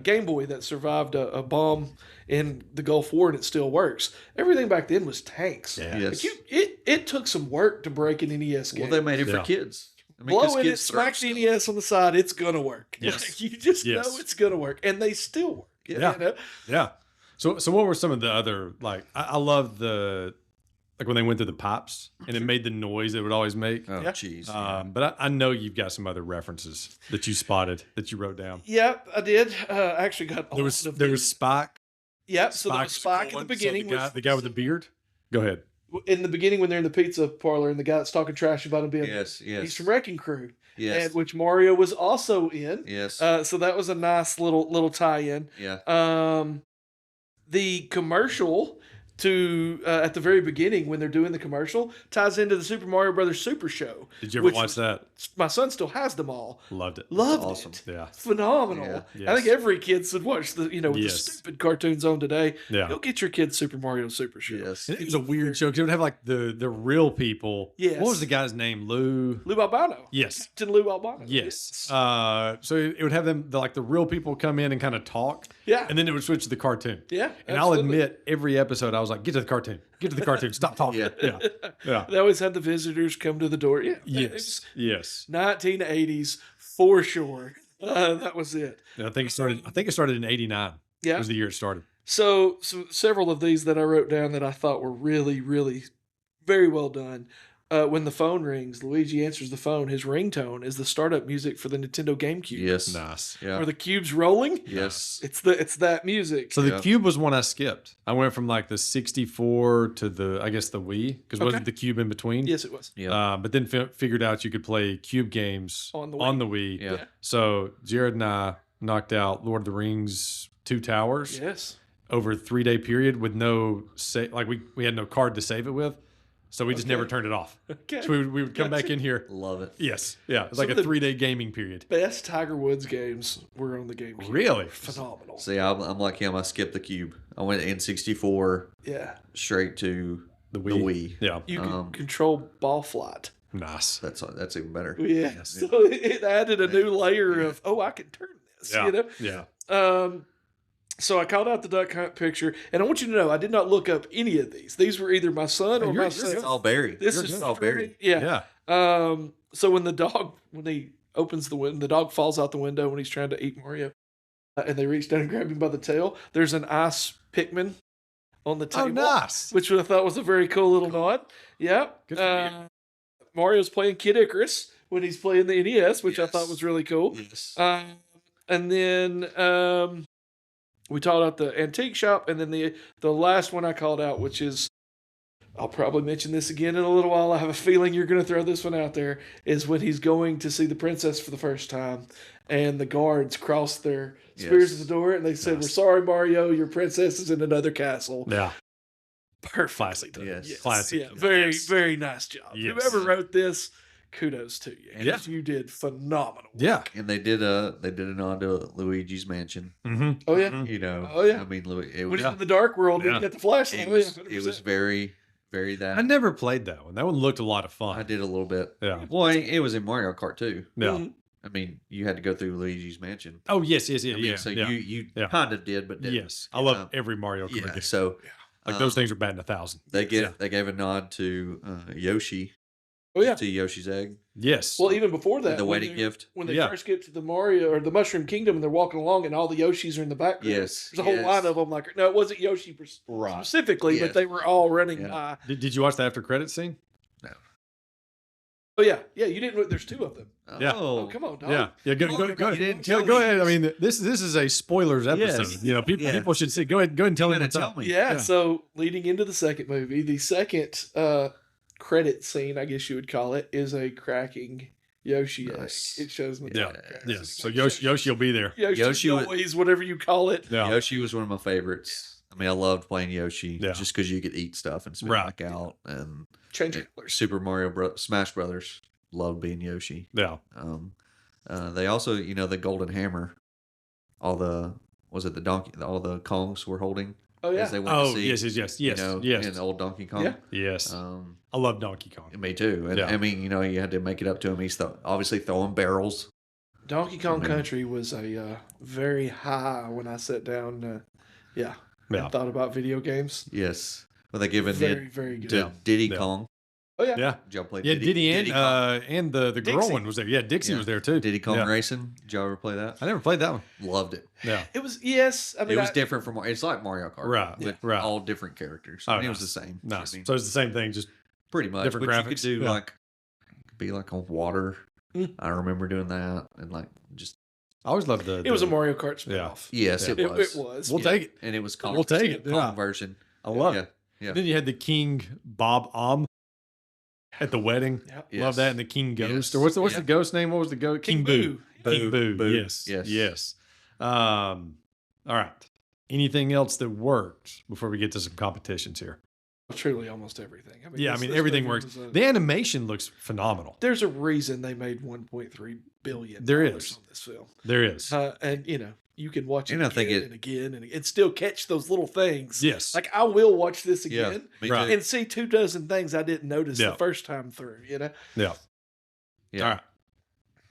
Game Boy that survived a bomb in the Gulf War, and it still works. Everything back then was tanks. Yeah. Yes. It took some work to break an NES game. Well, they made it for Yeah. kids. I mean, 'cause Blow in it, kids smack throw the NES on the side, it's gonna work. Yes. Like, you just Yes. know it's gonna work, and they still work. Yeah. You know? Yeah. So what were some of the other, like, I love like when they went through the pipes and it made the noise it would always make. Oh, Yeah. jeez. But I know you've got some other references that you spotted that you wrote down. Yep, I did. I actually got a There lot was of there was these. Spike. Yep, so there was was a Spike cool at the one. So beginning. the guy with the beard. Go ahead. In the beginning, when they're in the pizza parlor, and the guy that's talking trash about him being Yes, yes. he's from Wrecking Crew, Yes. and which Mario was also in. Yes. So that was a nice little tie-in. Yeah. The commercial to at the very beginning when they're doing the commercial ties into the Super Mario Brothers Super Show. Did you ever which watch was- that? My son still has them all. Loved it. Loved awesome. it. Yeah. Phenomenal. Yeah. I think Yes. every kid should watch the with the Yes. stupid cartoons on today. Yeah. Go get your kids Super Mario Super Show. Yes. It was a weird show because it would have like the real people. Yes. What was the guy's name? Lou. Lou Albano. Yes. Captain Lou Albano. Yes. So it would have them the real people come in and kind of talk. Yeah. And then it would switch to the cartoon. Yeah. And I'll absolutely. admit, every episode I was like, get to the cartoon. Get to the cartoon. Stop talking. Yeah. Yeah. Yeah. They always had the visitors come to the door. Yeah. It Yes. was Yes. 1980s for sure. That was it. And I think it started in '89. Yeah. Was the year it started. So several of these that I wrote down that I thought were really, really very well done. When the phone rings, Luigi answers the phone. His ringtone is the startup music for the Nintendo GameCube. Yes. Nice. Yeah. Where the cube's rolling. Yes. It's that music. So the Yeah. Cube was one I skipped. I went from like the 64 to the Wii because Okay. wasn't the Cube in between? Yes, it was. Yeah. But then figured out you could play Cube games On the Wii. Yeah. So Jared and I knocked out Lord of the Rings Two Towers Yes. over a 3-day period with no save. Like we had no card to save it with, so we just never turned it off. Okay. So we would come back in here. Love it. Yes, yeah, it's So like a the- 3-day gaming period. Best Tiger Woods games were on the GameCube. Really? Phenomenal. See, I'm like him. I skipped the cube. I went N64 Yeah. straight to The the Wii. Wii. Yeah, You can control ball flight. nice. That's even better. Yeah. So it added a new layer of, I can turn this, Yeah, you know? yeah. So I called out the Duck Hunt picture, and I want you to know I did not look up any of these. These were either my son or you're- myself. It's all Barry. This You're is good. all Barry. Yeah. Yeah. So when he opens the window, the dog falls out the window when he's trying to eat Mario, and they reach down and grab him by the tail. There's an ice Pikmin on the table. Oh, nice. Which I thought was a very cool little nod. Yeah. Good for you. Mario's playing Kid Icarus when he's playing the NES, which I Yes. thought was really cool. Yes. And then we talked about the antique shop, and then the last one I called out, which is, I'll probably mention this again in a little while. I have a feeling you're going to throw this one out there, is when he's going to see the princess for the first time, and the guards cross their spears Yes. at the door, and they said, Nice. "We're sorry, Mario, your princess is in another castle." Yeah. Perfectly done. Yes. Classic. Yeah, very, Yes. very nice job. Yes. Whoever wrote this, kudos to you. Yeah. You did phenomenal. Yeah. And they did a nod to Luigi's Mansion. Mm-hmm. Oh, yeah. You know. Oh, yeah. I mean, it When was he's in the dark world, when Yeah. you get the flashlight. it was very that. I never played that one. That one looked a lot of fun. I did a little bit. Yeah. Well, it was in Mario Kart too. Yeah. Mhm. I mean, you had to go through Luigi's Mansion. Oh yes, yes, yeah, I mean, yeah. so yeah. you Yeah. kind of did, but didn't. Yes, I love Um, every Mario Kart Yeah. game. So Like those things are batting 1,000. they gave a nod to Yoshi. Oh, yeah. To Yoshi's egg. Yes. Well, even before that, The when wedding they- gift. when they Yeah. first get to the Mario or the Mushroom Kingdom, and they're walking along, and all the Yoshis are in the background. Yes. There's a whole yes. line of them. Like, no, it wasn't Yoshi Right. specifically, Yes. but they were all running Yeah. by. did you watch the after credit scene? Oh yeah, yeah. You didn't. There's two of them. Yeah. Oh, come on, dog. Yeah. Go You didn't ahead. tell Go me. ahead. I mean, this is a spoilers episode. Yes. You know, people Yeah. people should see. Go ahead and tell You me gotta what's tell up. me. Yeah, Yeah. so leading into the second movie, the second credit scene, I guess you would call it, is a cracking Yoshi Nice. egg. It shows me. Yeah. Yes. So Yoshi will be there. Yoshi was- noise, whatever you call it. Yeah. Yoshi was one of my favorites. I mean, I loved playing Yoshi Yeah. just because you could eat stuff and spit Right. back out. And Change colors. Super Mario Smash Brothers loved being Yoshi. Yeah. They also, the golden hammer. All the donkey, all the Kongs were holding. Oh, yeah. as they went to Oh, see. yes. You know, Yes. in old Donkey Kong. Yeah. Yes. Um, I love Donkey Kong. me too. And Yeah. I mean, you know, you had to make it up to him. He's obviously throwing barrels. Donkey Kong I mean- Country was a very high when I sat down. And thought about video games. Yes. Well, they given Very, it very good. to Yeah. Diddy Yeah. Kong. Oh yeah. Yeah. Did y'all play Yeah, Diddy and Kong? and the girl Dixie. one was there. Yeah, Dixie Yeah. was there too. Diddy Kong Yeah. Racing. Did y'all ever play that? I never played that one. Loved it. Yeah. It was yes. I mean, It was different from. It's like Mario Kart, Right, With right. all different characters. Oh, I mean, it was nice. the same. Nice. I mean, So it's the same thing, just pretty much. different but you graphics. could do Yeah. like, be like on water. Mm. I remember doing that and like just. I always loved It was a Mario Kart spinoff. Yes, Yeah. it was. It was. We'll yeah. take it. And it was Kong. We'll take it. Kong Yeah. version. I love Yeah. it. Yeah. Then you had the King Bob at the wedding. Yep. Yes. Love that. And the King Ghost. Yes. Or what's Yeah. the ghost name? What was the ghost? King Boo. Boo. King Boo. Boo. Yes. Yes. Yes. All right. Anything else that worked before we get to some competitions here? Truly, almost everything. I mean, Yeah, I this- mean, this everything movie works. was The animation looks phenomenal. there's a reason they made 1.3 billion. There is. on this film, There is. and you know you can watch it And I again think it- and again and still catch those little things. Yes. Like I will watch this Yeah. again Me Right. too. and see 24 things I didn't notice Yeah. the first time through. You know. Yeah. Yeah. All right.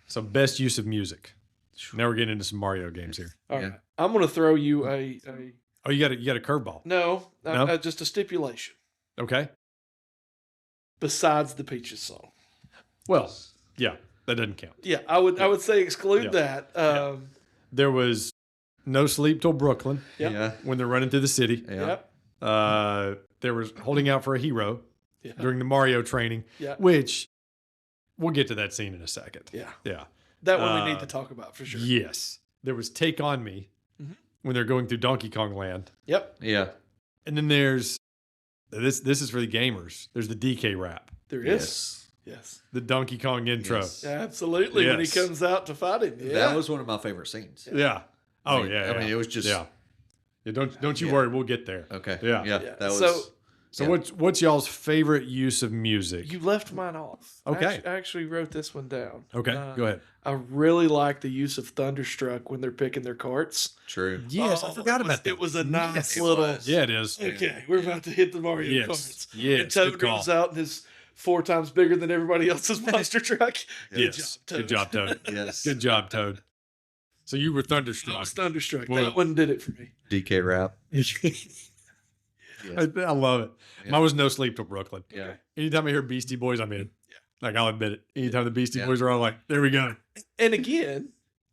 So best use of music. Now we're getting into some Mario games here. All Yeah. right. I'm going to throw you a Oh, you got a curveball. no, No? just a stipulation. Okay. Besides the Peaches song. Well, yeah, that doesn't count. Yeah, I would say exclude Yeah. that. There was No Sleep Till Brooklyn Yep. Yeah. when they're running through the city. Yeah. Yep. There was Holding Out for a Hero Yeah. during the Mario training, Yeah. which we'll get to that scene in a second. Yeah. Yeah. That one we need Uh, to talk about for sure. Yes. There was Take On Me Mhm. when they're going through Donkey Kong Land. Yep. Yeah. And then there's this is for the gamers. There's the DK rap, There is. Yes. Yes. the Donkey Kong intro. Yes. Absolutely. When he Yes. comes out to fight him. Yeah. That was one of my favorite scenes. Yeah. Oh, I mean, yeah. I mean, it was just yeah. Don't you Yeah. worry, we'll get there. okay. Yeah. Yeah. Yeah. That was So So what's y'all's favorite use of music? you left mine off. Okay. I actually wrote this one down. Okay, go ahead. I really like the use of Thunderstruck when they're picking their carts. true. Yes, Oh, I forgot it was, about that. It was a nice it little. was. Yeah, it is. Okay, we're about to hit the Mario Yes. carts. Yes, And Toad good call. comes out and is 4 times bigger than everybody else's monster truck. Yes. Good job, Toad. Yes. Good job, Toad. So you were I thunderstruck. was Thunderstruck. Well- That one did it for me. DK rap. I love it. Yeah. Mine was No Sleep Till Brooklyn. Yeah. Anytime I hear Beastie Boys, I'm in. Yeah. Like, I'll admit it. Anytime the Beastie Yeah. Boys are on, I'm like, there we go. And again,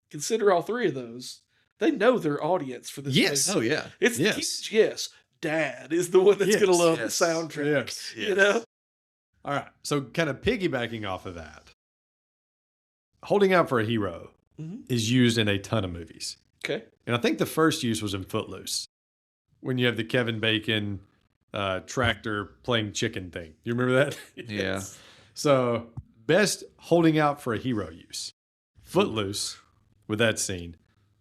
consider all 3 of those. They know their audience for this. Yes. movie. Oh yeah. It's Yes. kids, yes. Dad is the one that's Yes, going to love yes, the soundtrack. Yes. You know? All right. So, kind of piggybacking off of that, Holding Out for a Hero Mhm. is used in a ton of movies. Okay. And I think the first use was in Footloose when you have the Kevin Bacon tractor playing chicken thing. You remember that? Yeah. So, best Holding Out for a Hero use Footloose with that scene,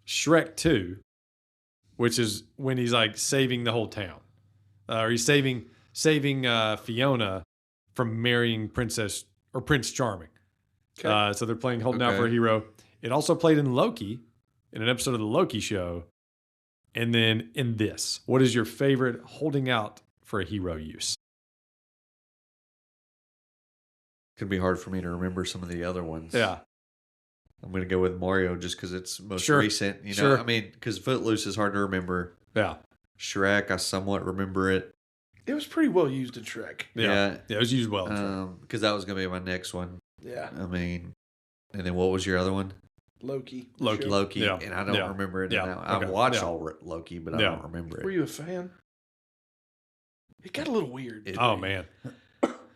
Shrek 2, which is when he's like saving the whole town, or he's saving Fiona from marrying Prince Charming. Okay. So they're playing Holding Out Okay. for a Hero. It also played in Loki, in an episode of the Loki show, and then in this. What is your favorite Holding Out for a Hero use? Could be hard for me to remember some of the other ones. Yeah. I'm gonna go with Mario just because it's most Sure. recent. You know, Sure. I mean, because Footloose is hard to remember. Yeah. Shrek, I somewhat remember it. It was pretty well used in Shrek. Yeah. Yeah, it was used well. Because that was gonna be my next one. Yeah. I mean, and then what was your other one? Loki. Loki. Sure. Loki, Yeah. and I don't Yeah. remember it Yeah. now. I've Okay. watched Yeah. all Loki, but I Yeah. don't remember Were it. you a fan? It got a little weird. It- Oh, man.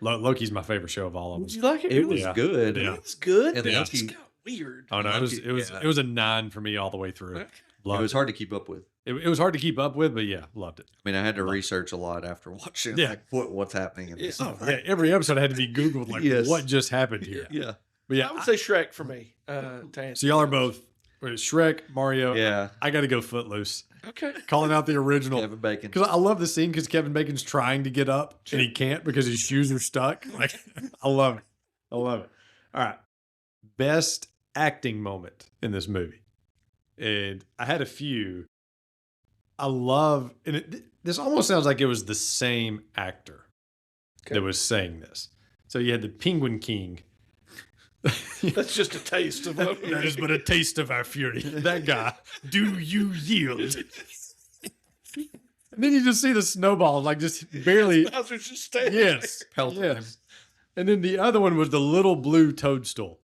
Loki's my favorite show of all of Did them. you like it? It was Yeah. good. Yeah. It was good. And It then just Loki- got weird. Oh, no. Loki, It was yeah. a 9 for me all the way through. Okay. It Loved was hard to keep up with. It was hard to keep up with, but yeah, loved it. I mean, I had to research a lot after watching. Yeah. Like, what's happening in this? Yeah. Oh, yeah. Every episode had to be Googled, like, Yes. what just happened here? Yeah. But yeah, I would say Shrek for me. To answer. so y'all are both Shrek, Mario. Yeah. I got to go Footloose. Okay. Calling out the original. Kevin Bacon. Because I love the scene because Kevin Bacon's trying to get up and he can't because his shoes are stuck. Like, I love it. I love it. All right. Best acting moment in this movie. And I had a few. I love, and this almost sounds like it was the same actor that was saying this. So you had the Penguin King. That's just a taste of what That is but a taste of our fury. That guy. Do you yield? And then you just see the snowball, like just barely. Bowser's just standing Yes. Yes. And then the other one was the little blue toadstool.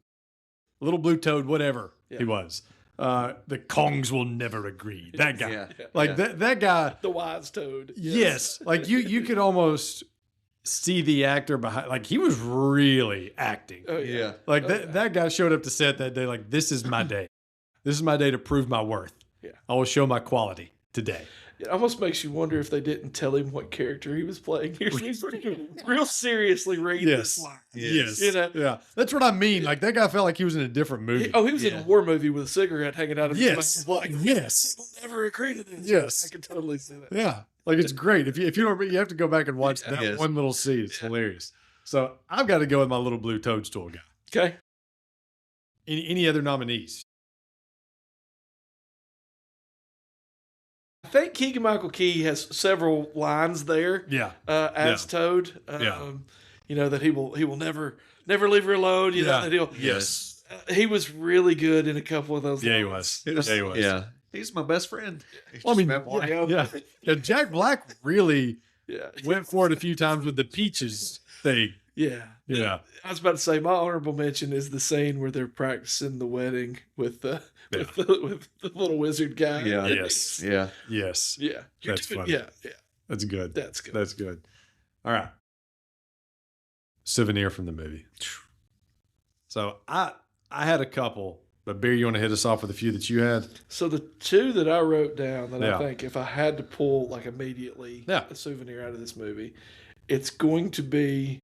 Little blue toad, whatever he was. The Kongs will never agree. That guy. Yeah. Like that guy. the wise toad. Yes. Like you could almost see the actor behind, like he was really acting. Oh, yeah. Yeah. Like that guy showed up to set that day, like, this is my day. This is my day to prove my worth. Yeah. I will show my quality today. It almost makes you wonder if they didn't tell him what character he was playing. He's real seriously read this line. Yes. You know? Yeah. That's what I mean. Like that guy felt like he was in a different movie. He was in a war movie with a cigarette hanging out of his mouth. Like, Yes. we'll never agree to this. Yes. I can totally see that. Yeah. Like it's great. If you don't, you have to go back and watch that Yes. one little scene. It's hilarious. So I've got to go with my little blue toadstool guy. Okay. Any other nominees? I think Keegan-Michael Key has several lines there. Yeah. As Toad. You know, that he will never leave her alone. You know, that he'll. Yes. He was really good in a couple of those. Yeah, he lines. was. Yeah, he was. Yeah. He's my best friend. He's Well, I just mean, met Mario. yeah. Jack Black really Yeah. went for it a few times with the peaches thing. Yeah. Yeah. I was about to say my honorable mention is the scene where they're practicing the wedding with the with the little wizard guy. Yeah. Yes. Yeah. Yes. Yeah. That's funny. Yeah. That's good. That's good. That's good. All right. Souvenir from the movie. So I had a couple, but Barry, you want to hit us off with a few that you had? So the two that I wrote down that Yeah. I think if I had to pull like immediately Yeah. a souvenir out of this movie, it's going to be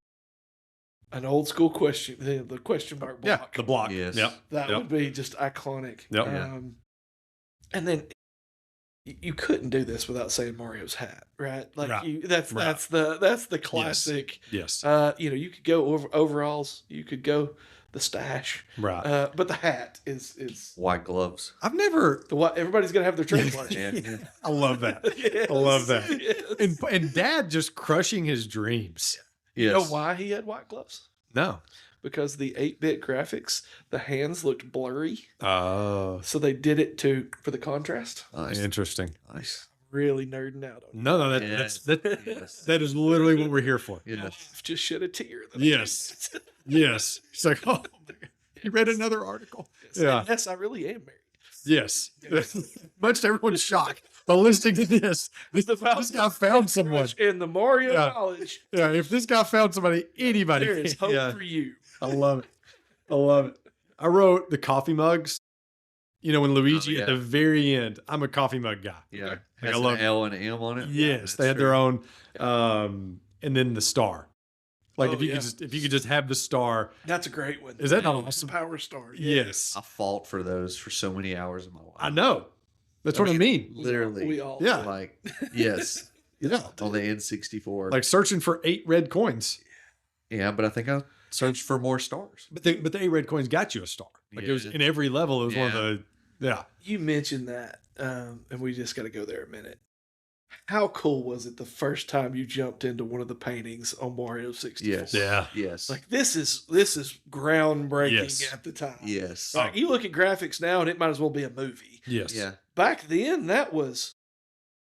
an old school question, the question mark block. Yeah. The block. Yes. Yep. That Yep. would be just iconic. Yep. And then you couldn't do this without saying Mario's hat, right? Like Right. that's the classic. Yes. You know, you could go over overalls, you could go the stash, Right. but the hat is White gloves. I've never. the what everybody's gonna have their trademark. Yeah. I love that. Yes. I love that. Yes. And Dad just crushing his dreams. You know Yes. why he had white gloves? No. Because the 8-bit graphics, the hands looked blurry, Oh. so they did it for the contrast. Nice. Interesting. Nice. Really nerding out on it. No, Yes. that's that is literally what we're here for. Yes. I've just shed a tear. Yes. Yes. It's like, oh, you read another article. Yeah. Yes, I really am married. Yes. Much to everyone's shock. But listening to this guy found someone. In the Mario Yeah. College, Yeah, if this guy found somebody, anybody. there is hope Yeah. for you. I love it. I love it. I wrote the coffee mugs. You know, when Luigi Oh, yeah. at the very end, I'm a coffee mug guy. Yeah. Like, Has I love an L and an M on it. Yes, That's they had true. their own. And then the star. Like Oh, if you yeah. could just have the star. That's a great one. Is that not awesome? Power Star. Yes. I fought for those for so many hours of my life. I know. That's what I mean. Literally. We all. Yeah. Like, yes. Yeah. On the N64. Like searching for 8 red coins. yeah, but I think I searched for more stars. But the 8 red coins got you a star. Like it was Yeah. in every level. It was one of the You mentioned that, and we just got to go there a minute. How cool was it the first time you jumped into one of the paintings on Mario 64? Yes. Yeah. Yes. Like this is groundbreaking Yes. at the time. yes. Like you look at graphics now and it might as well be a movie. Yes. Yeah. Back then that was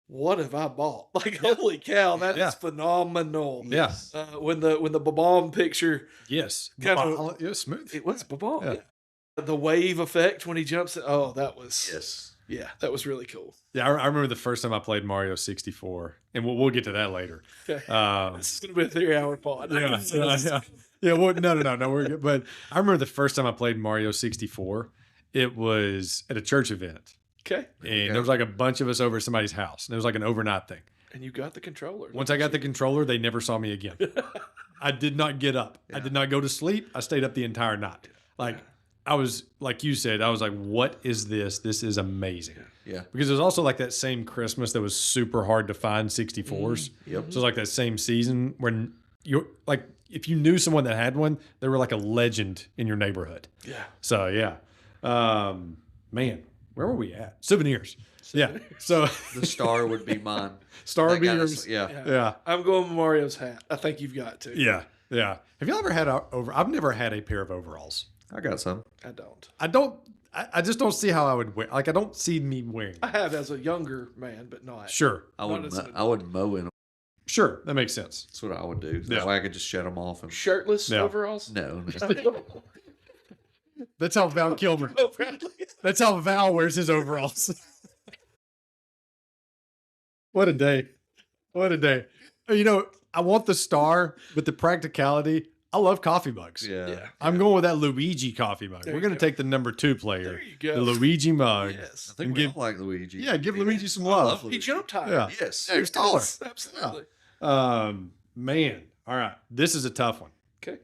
what have I bought? Like holy cow, that is Yeah. phenomenal. Yeah. When the bomb picture, Yes. Kinda- It was smooth. it was bomb. Yeah. Yeah. The wave effect when he jumps. Oh, that was Yes. yeah, that was really cool. Yeah, I remember the first time I played Mario 64, and we'll get to that later. Okay. Um, This is going to be a 3-hour pod. yeah. Well, no, we're good. But I remember the first time I played Mario 64. It was at a church event, Okay. and there was like a bunch of us over at somebody's house, and it was like an overnight thing. And you got the controller. Once I got the controller, they never saw me again. I did not get up. I did not go to sleep. I stayed up the entire night. Like I was, like you said, I was like, "What is this? This is amazing." Yeah. Because it was also like that same Christmas that was super hard to find 64s. Yep. So it was like that same season when you're like, if you knew someone that had one, they were like a legend in your neighborhood. Yeah. So yeah, man, where were we at? Souvenirs. Yeah. So The star would be mine. star That would be guy yours. that's- Yeah. Yeah. I'm going with Mario's hat. I think you've got to. Yeah. Yeah. Have you ever had I've never had a pair of overalls. I got some. I don't. I just don't see how I would wear. Like I don't see me wearing. I have as a younger man, but not. Sure. I Not as would. an I would mow in them. Sure. That makes sense. That's what I would do. Yeah. That way I could just shut them off. And Shirtless Yeah. overalls? no, That's how Val Kilmer. Oh, Bradley. That's how Val wears his overalls. What a day. What a day. You know, I want the star, but the practicality, I love coffee mugs. yeah. Yeah. I'm going with that Luigi coffee mug. There We're you going to go. take the number 2 player. There you go. The Luigi mug. Yes. I think And we give- all like Luigi. Yeah, give Luigi some I love. love He jumped higher. Yeah. Yes. Yeah, he was taller. Yes, absolutely. Man. All right. This is a tough one. Okay.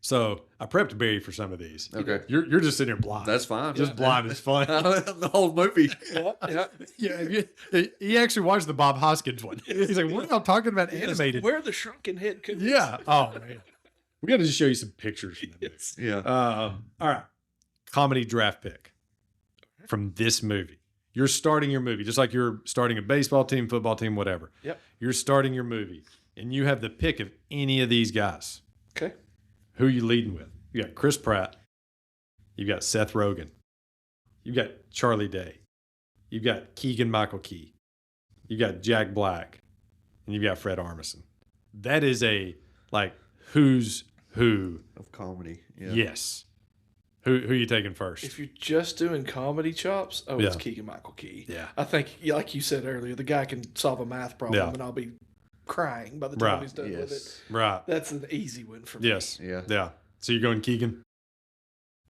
So I prepped Barry for some of these. Okay. You're just sitting here blind. That's fine. just blind is fun. The whole movie. Yeah. Yeah. Yeah, he actually watched the Bob Hoskins one. He's like, what are y'all talking about animated? Where are the shrunken head cookies? Yeah. Oh man. We got to just show you some pictures from that movie. Yes. Yeah. All right. Comedy draft pick from this movie. You're starting your movie, just like you're starting a baseball team, football team, whatever. Yep. You're starting your movie, and you have the pick of any of these guys. Okay. Who are you leading with? You got Chris Pratt. You got Seth Rogen. You got Charlie Day. You got Keegan Michael Key. You got Jack Black, and you got Fred Armisen. That is a who's who. Of comedy. Yeah. Yes. Who are you taking first? If you're just doing comedy chops, it's Yeah. Keegan Michael Key. Yeah. I think, like you said earlier, the guy can solve a math problem, Yeah. and I'll be crying by the time Right. he's done with it. Yes. Right. That's an easy win for me. Yes. Yeah. Yeah. So you're going Keegan?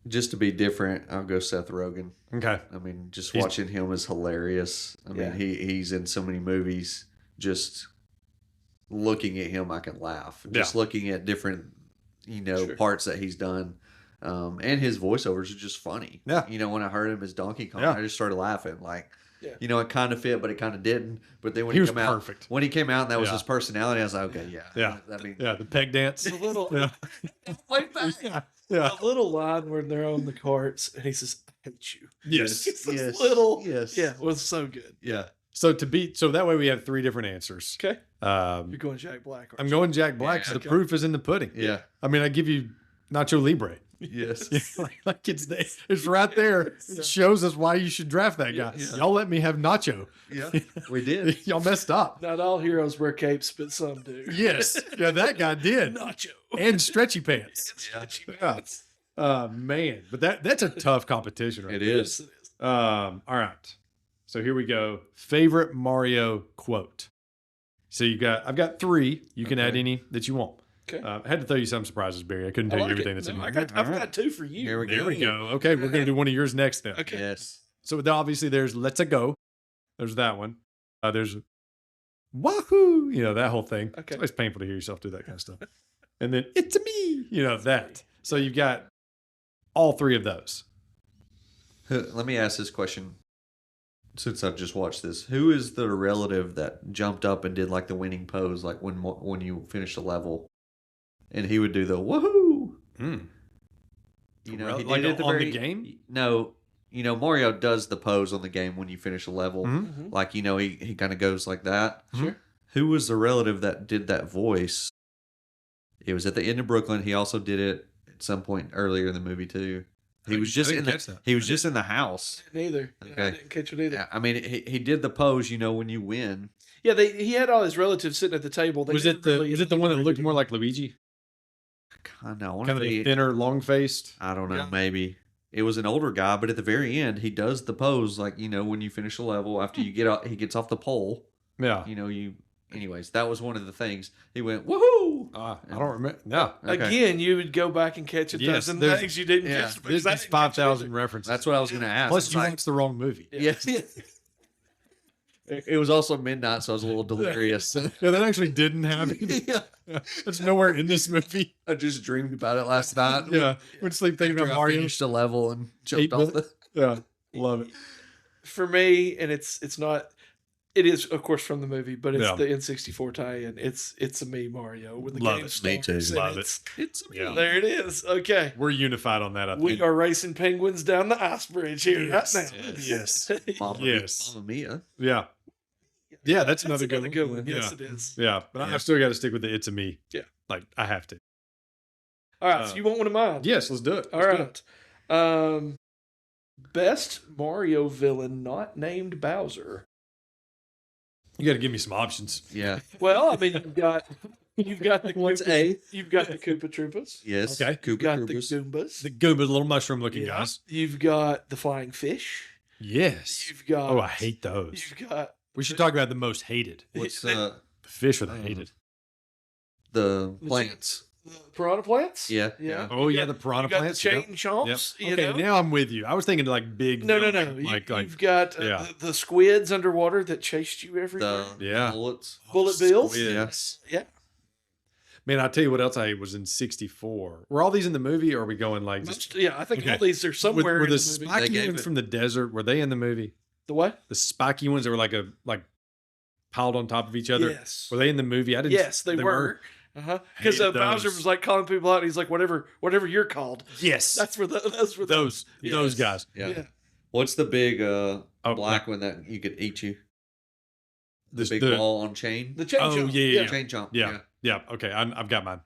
Just to be different, I'll go Seth Rogen. Okay. I mean, just He's- watching him is hilarious. I Yeah. mean, he's in so many movies. Just looking at him, I can laugh. Just looking at different, Sure. parts that he's done. And his voiceovers are just funny. Yeah. When I heard him as Donkey Kong, Yeah. I just started laughing. Yeah. It kind of fit, but it kind of didn't. But then when He he, was came out, perfect. when he came out, and that was Yeah. his personality. I was like, okay, yeah, Yeah. I mean, Yeah. The peg dance. A little, Yeah. yeah. Yeah. A little line when they're on the carts, and he says, "I hate you." Yes. It's this Yes. little, Yes. yeah, it was so good. yeah. So that way we have 3 different answers. Okay, Um, you're going Jack Black. aren't I'm you? going Jack Black Yeah, because okay. the proof is in the pudding. Yeah. I mean, I give you Nacho Libre. Yes. like it's right there. It shows us why you should draft that guy. Yes. Y'all let me have Nacho. Yeah. We did. Y'all messed up. Not all heroes wear capes, but some do. Yes. Yeah, that guy did. Nacho And stretchy pants. Yeah. Man. But that's a tough competition, right? It Yes, is. it is. All right. So here we go. Favorite Mario quote. So I've got 3. You can add Okay. any that you want. Okay. I had to throw you some surprises, Barry. I couldn't tell I you like everything it. that's No, in I here. got, I've got 2 for you. Here we There we go. Okay, we're gonna do one of yours next then. Okay. Yes. So obviously there's Let's A Go. There's that one. There's Wahoo. That whole thing. Okay. It's always painful to hear yourself do that kind of stuff. And then It's a Me. That. So you've got all 3 of those. Let me ask this question. Since I've just watched this, who is the relative that jumped up and did like the winning pose, like when you finish a level, and he would do the woohoo? Mm. He Like did it at on the game? No, Mario does the pose on the game when you finish a level. Mhm. Mhm. Like he kind of goes like that. Sure. Who was the relative that did that voice? It was at the end of Brooklyn. He also did it at some point earlier in the movie too. He was just didn't in catch that. he was just in the house. Neither. I Okay. didn't catch it either. Yeah, I mean, he did the pose, when you win. Yeah, he had all his relatives sitting at the table. They Was it didn't really- is it the one that looked more like Luigi? Kind of, Kind of the thinner, long faced? I don't know, Yeah. maybe it was an older guy, but at the very end, he does the pose like when you finish a level after you get out, he gets off the pole. Yeah. Anyways, that was one of the things. He went woohoo. I don't remember. No. Okay. Again, you would go back and catch a Yes, dozen there's- things you didn't yeah, catch. because This I is didn't catch it 5,000 either. references. That's what I was going to ask. Plus, It's you like- watched the wrong movie. Yes. It was also midnight, so I was a little delirious. Yeah, that actually didn't happen. Yeah. It's nowhere in this movie. I just dreamed about it last night. Yeah. Went to sleep thinking After about I Mario. finished a level and jumped 8 off the. Yeah. Love it. For me, and it's not. It is, of course, from the movie, but it's Yeah. the N64 tie-in. It's a me Mario when the Love game it. Me too. starts. Love and it. It's me. Yeah. There it is. Okay. We're unified on that, I We think. are racing penguins down the ice bridge here Yes. right now. Yes. Mamma Yes. Mia. Yeah. Yeah, that's another good good one. one. Yes, it is. Yeah, but I've still got to stick with the It's a Me. Yeah. Like, I have to. All right, so you want one of mine? Yes, let's do it. All Let's do right. Best Mario villain not named Bowser. it. You got to give me some options. Yeah. Well, I mean, you've got the What's Koopa, A? You've got the Koopa Troopas. Yes. Okay. You've Koopa got the Troopas. Goombas. The Goomba, little mushroom looking Yeah. guys. You've got the flying fish. Yes. You've got. Oh, I hate those. You've got We should talk about the most hated. What's The fish are the hated. the plants? the piranha plants. Yeah. Yeah. Oh, You yeah, got- the piranha You got plants. the chain Yep. chomps. Yep. You Okay, know? now I'm with you. I was thinking like big. No. Like, You've got yeah. the squids underwater that chased you everywhere. Yeah. Bullets. Bullet bills. squid. Yes. Yeah. Man, I'll tell you what else I hate was in 64. Were all these in the movie or are we going like just Yeah, I think Okay. all these are somewhere were in the the movie. spiky They gave ones it- from the desert, were they in the movie? The what? The spiky ones that were like piled on top of each other. Yes. Were they in the movie? I didn't Yes, they were. Because Hated Bowser those. was like calling people out. And he's like, whatever you're called. Yes. That's for those Yes. guys. Yeah. Yeah. What's the big black like- one that you could eat you? The This- big the- ball on chain. The chain Oh, chomp. yeah. Chain chomp. Yeah. Yeah. Okay. I've got mine.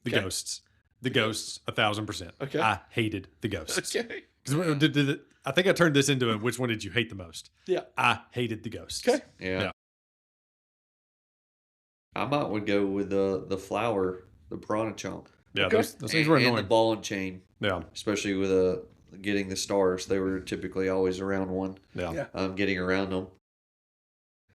The Okay. ghosts. The ghosts, 1,000%. Okay. I hated the ghosts. Okay. 'Cause I think I turned this into a which one did you hate the most? Yeah. I hated the ghosts. Okay. Yeah. Yeah. I might would go with the flower, the piranha chomp. Yeah, Okay. those things were And the annoying. ball and chain, Yeah. especially with getting the stars. They were typically always around one. Yeah. Yeah. Getting around them.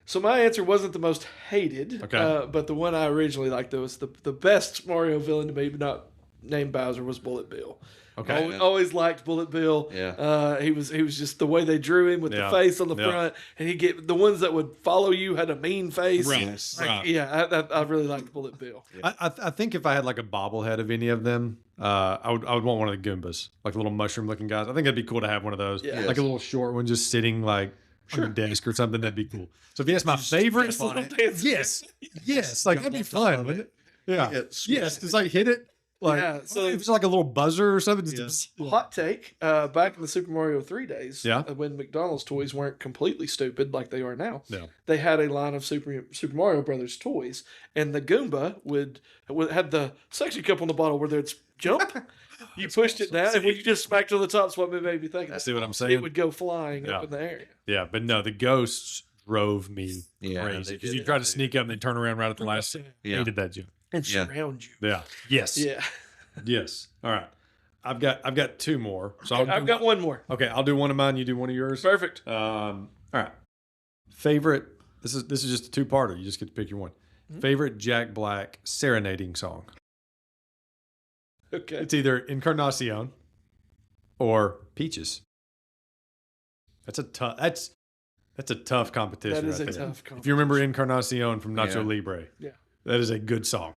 So my answer wasn't the most hated, Okay. but the one I originally liked, that was the best Mario villain to me, but not named Bowser, was Bullet Bill. Okay. Always liked Bullet Bill. Yeah. He was just the way they drew him with Yeah. the face on the Yeah. front, and he get the ones that would follow you had a mean face. Right. Like, Right. yeah, I really liked Bullet Bill. I think if I had like a bobblehead of any of them, I would want one of the Goombas, like little mushroom looking guys. I think that'd be cool to have one of those. Yeah. Like a little short one just sitting like on the desk or something. That'd be cool. So if you ask my favorite, Just a little dance. yes, like that'd be fun, wouldn't it? Yeah. Yeah, Yes, just like hit it. Like Yeah, so- if it's like a little buzzer or something. Just, Hot take, back in the Super Mario 3 days, Yeah. when McDonald's toys weren't completely stupid like they are now, Yeah. they had a line of Super Mario Brothers toys, and the Goomba would had the suction cup on the bottle where they'd jump. You pushed it down, and when you just smacked to the top, that's what made me think of See what I'm it. saying? It would go flying Yeah. up in the air. Yeah, but no, the ghosts drove me Yeah, crazy they because did. you try to sneak up and then turn around right at the last. Yeah. Hated that joke. And Yeah. surround you. Yeah. Yes. Yeah. Yes. All right. I've got two more. So I've got one more. Okay, I'll do one of mine. You do one of yours. Perfect. All right. Favorite. This is just a two-parter. You just get to pick your one. Favorite Jack Black serenading song. Okay. It's either Encarnacion or Peaches. That's a tough competition. That is right a there. tough If you remember Encarnacion from Nacho Yeah. Libre, Yeah. that is a good song.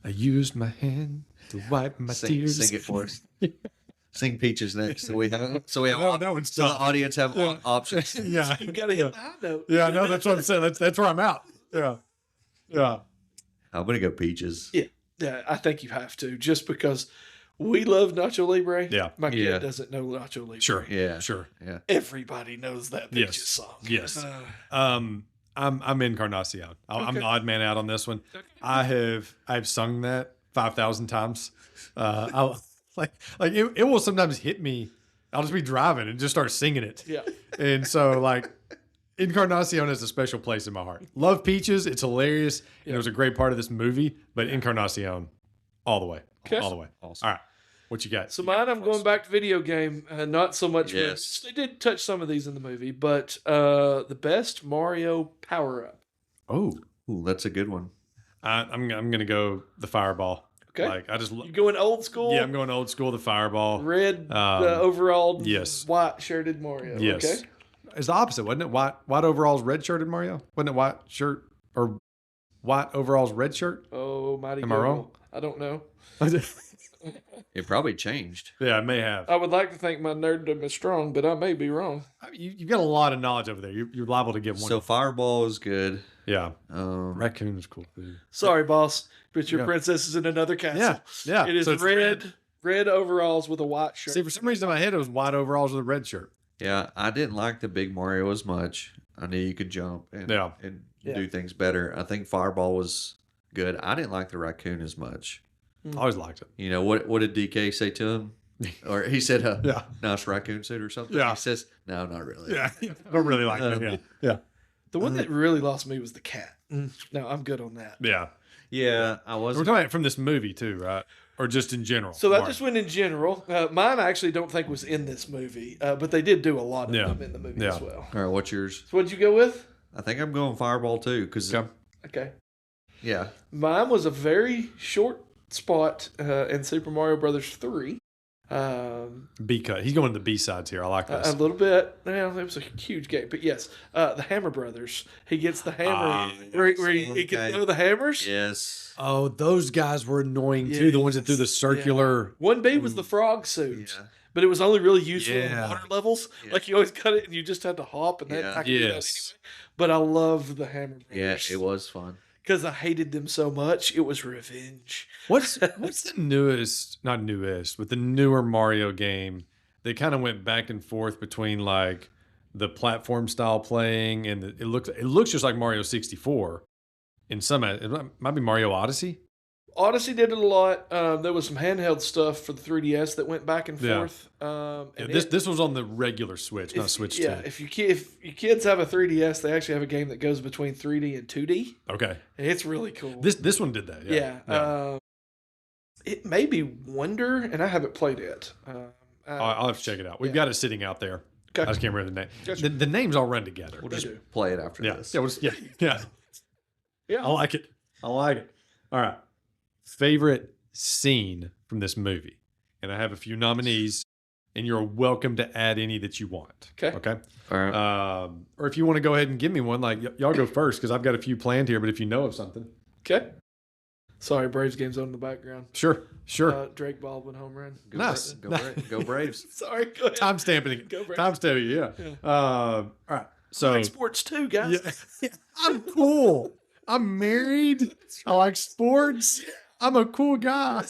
I used my hand to wipe my tears. Sing it for us. Sing Peaches next. So we have No, that one's so the tough. audience have options. Yeah, You gotta hit the high note. yeah, no, that's what I'm saying. That's where I'm out. Yeah, yeah. I'm gonna go Peaches. Yeah, I think you have to, just because we love Nacho Libre. Yeah. My kid Yeah. doesn't know Nacho Libre. Sure. Yeah. Sure. Yeah. Everybody knows that Yes. Peaches song. Yes. Uh, I'm Encarnacion. I'm Okay. the odd man out on this one. Okay. I've sung that 5,000 times. I'll like it will sometimes hit me. I'll just be driving and just start singing it. yeah. And so like Encarnacion has a special place in my heart. Love Peaches. It's hilarious. And it was a great part of this movie, but Encarnacion all the way. Okay. All the way. Awesome. All right. What you got? So mine, I'm going back to video game. Not so much. Yes. They did touch some of these in the movie, but the best Mario power up. Oh, Ooh, that's a good one. I'm going to go the fireball. Okay. Like I just You going old school? yeah, I'm going old school, the fireball. Red, Um, overall, yes. white shirted Mario. Yes. Okay. It's the opposite, wasn't it? White overalls, red shirted Mario? Wasn't it white shirt or white overalls, red shirt? Oh, mighty. Am I wrong? I don't know. It probably changed. Yeah, it may have. I would like to think my nerddom is strong, but I may be wrong. You've got a lot of knowledge over there. You're liable to get one. So Fireball is good. Yeah. Raccoon is cool too. Sorry, boss, but your Yeah. princess is in another castle. Yeah. Yeah. It is So it's red overalls with a white shirt. See, for some reason in my head, it was white overalls with a red shirt. Yeah, I didn't like the big Mario as much. I knew you could jump and Yeah. do things better. I think Fireball was good. I didn't like the raccoon as much. I always liked it. You know, what did DK say to him? Or he said, Yeah. nice raccoon suit or something. Yeah. He says, no, not really. Yeah. I don't really like it. Yeah. Yeah. The one that really lost me was the cat. No, I'm good on that. Yeah. Yeah, I was. We're talking about from this movie too, right? Or just in general? So that Mario. just went in general. Mine I actually don't think was in this movie, but they did do a lot of Yeah. them in the movie Yeah. as well. All right, what's yours? So what'd you go with? I think I'm going Fireball too. Because, Okay. Okay. yeah. Mine was a very short spot in Super Mario Brothers 3. B cut. He's going to the B sides here. I like this. A little bit. Well, it was a huge game, but yes, the Hammer Brothers. He gets the hammer where he can Okay. throw the hammers. Yes. Oh, those guys were annoying too. Yeah. The ones that threw the circular. 1B was the frog suit, Yeah. but it was only really useful in Yeah. water levels. Yeah. Like you always cut it and you just had to hop, and that Yeah. I could do that Yes. anyway. But I loved the Hammer Yeah, Brothers. it was fun. Because I hated them so much. It was revenge. What's the newest? Not newest, but the newer Mario game. They kind of went back and forth between like the platform style playing, and it looks just like Mario 64. In some, it might be Mario Odyssey. Odyssey did it a lot. There was some handheld stuff for the 3DS that went back and Yeah. forth. Yeah, And this was on the regular Switch, not Switch 2. if your kids have a 3DS, they actually have a game that goes between 3D and 2D. Okay, And it's really cool. this one did that. Yeah, yeah. It may be Wonder, and I haven't played it. I'll have to check it out. We've got it sitting out there. Okay. I just can't remember the name. Gotcha. The names all run together. We'll They just do. play it after Yeah, this. yeah. Yeah. I like it. I like it. All right. Favorite scene from this movie, and I have a few nominees, and you're welcome to add any that you want. Okay. Okay. All right. Or if you want to go ahead and give me one, like y'all go first because I've got a few planned here. But if you know of something, Okay. Sorry, Braves game's on in the background. sure. Drake Baldwin home run. Go nice. Go Braves. Sorry, go ahead. Time stamping it. Go Braves. Time stamping it. Yeah. All right. So Like sports too, guys. yeah. I'm cool. I'm married. I like sports. I'm a cool guy.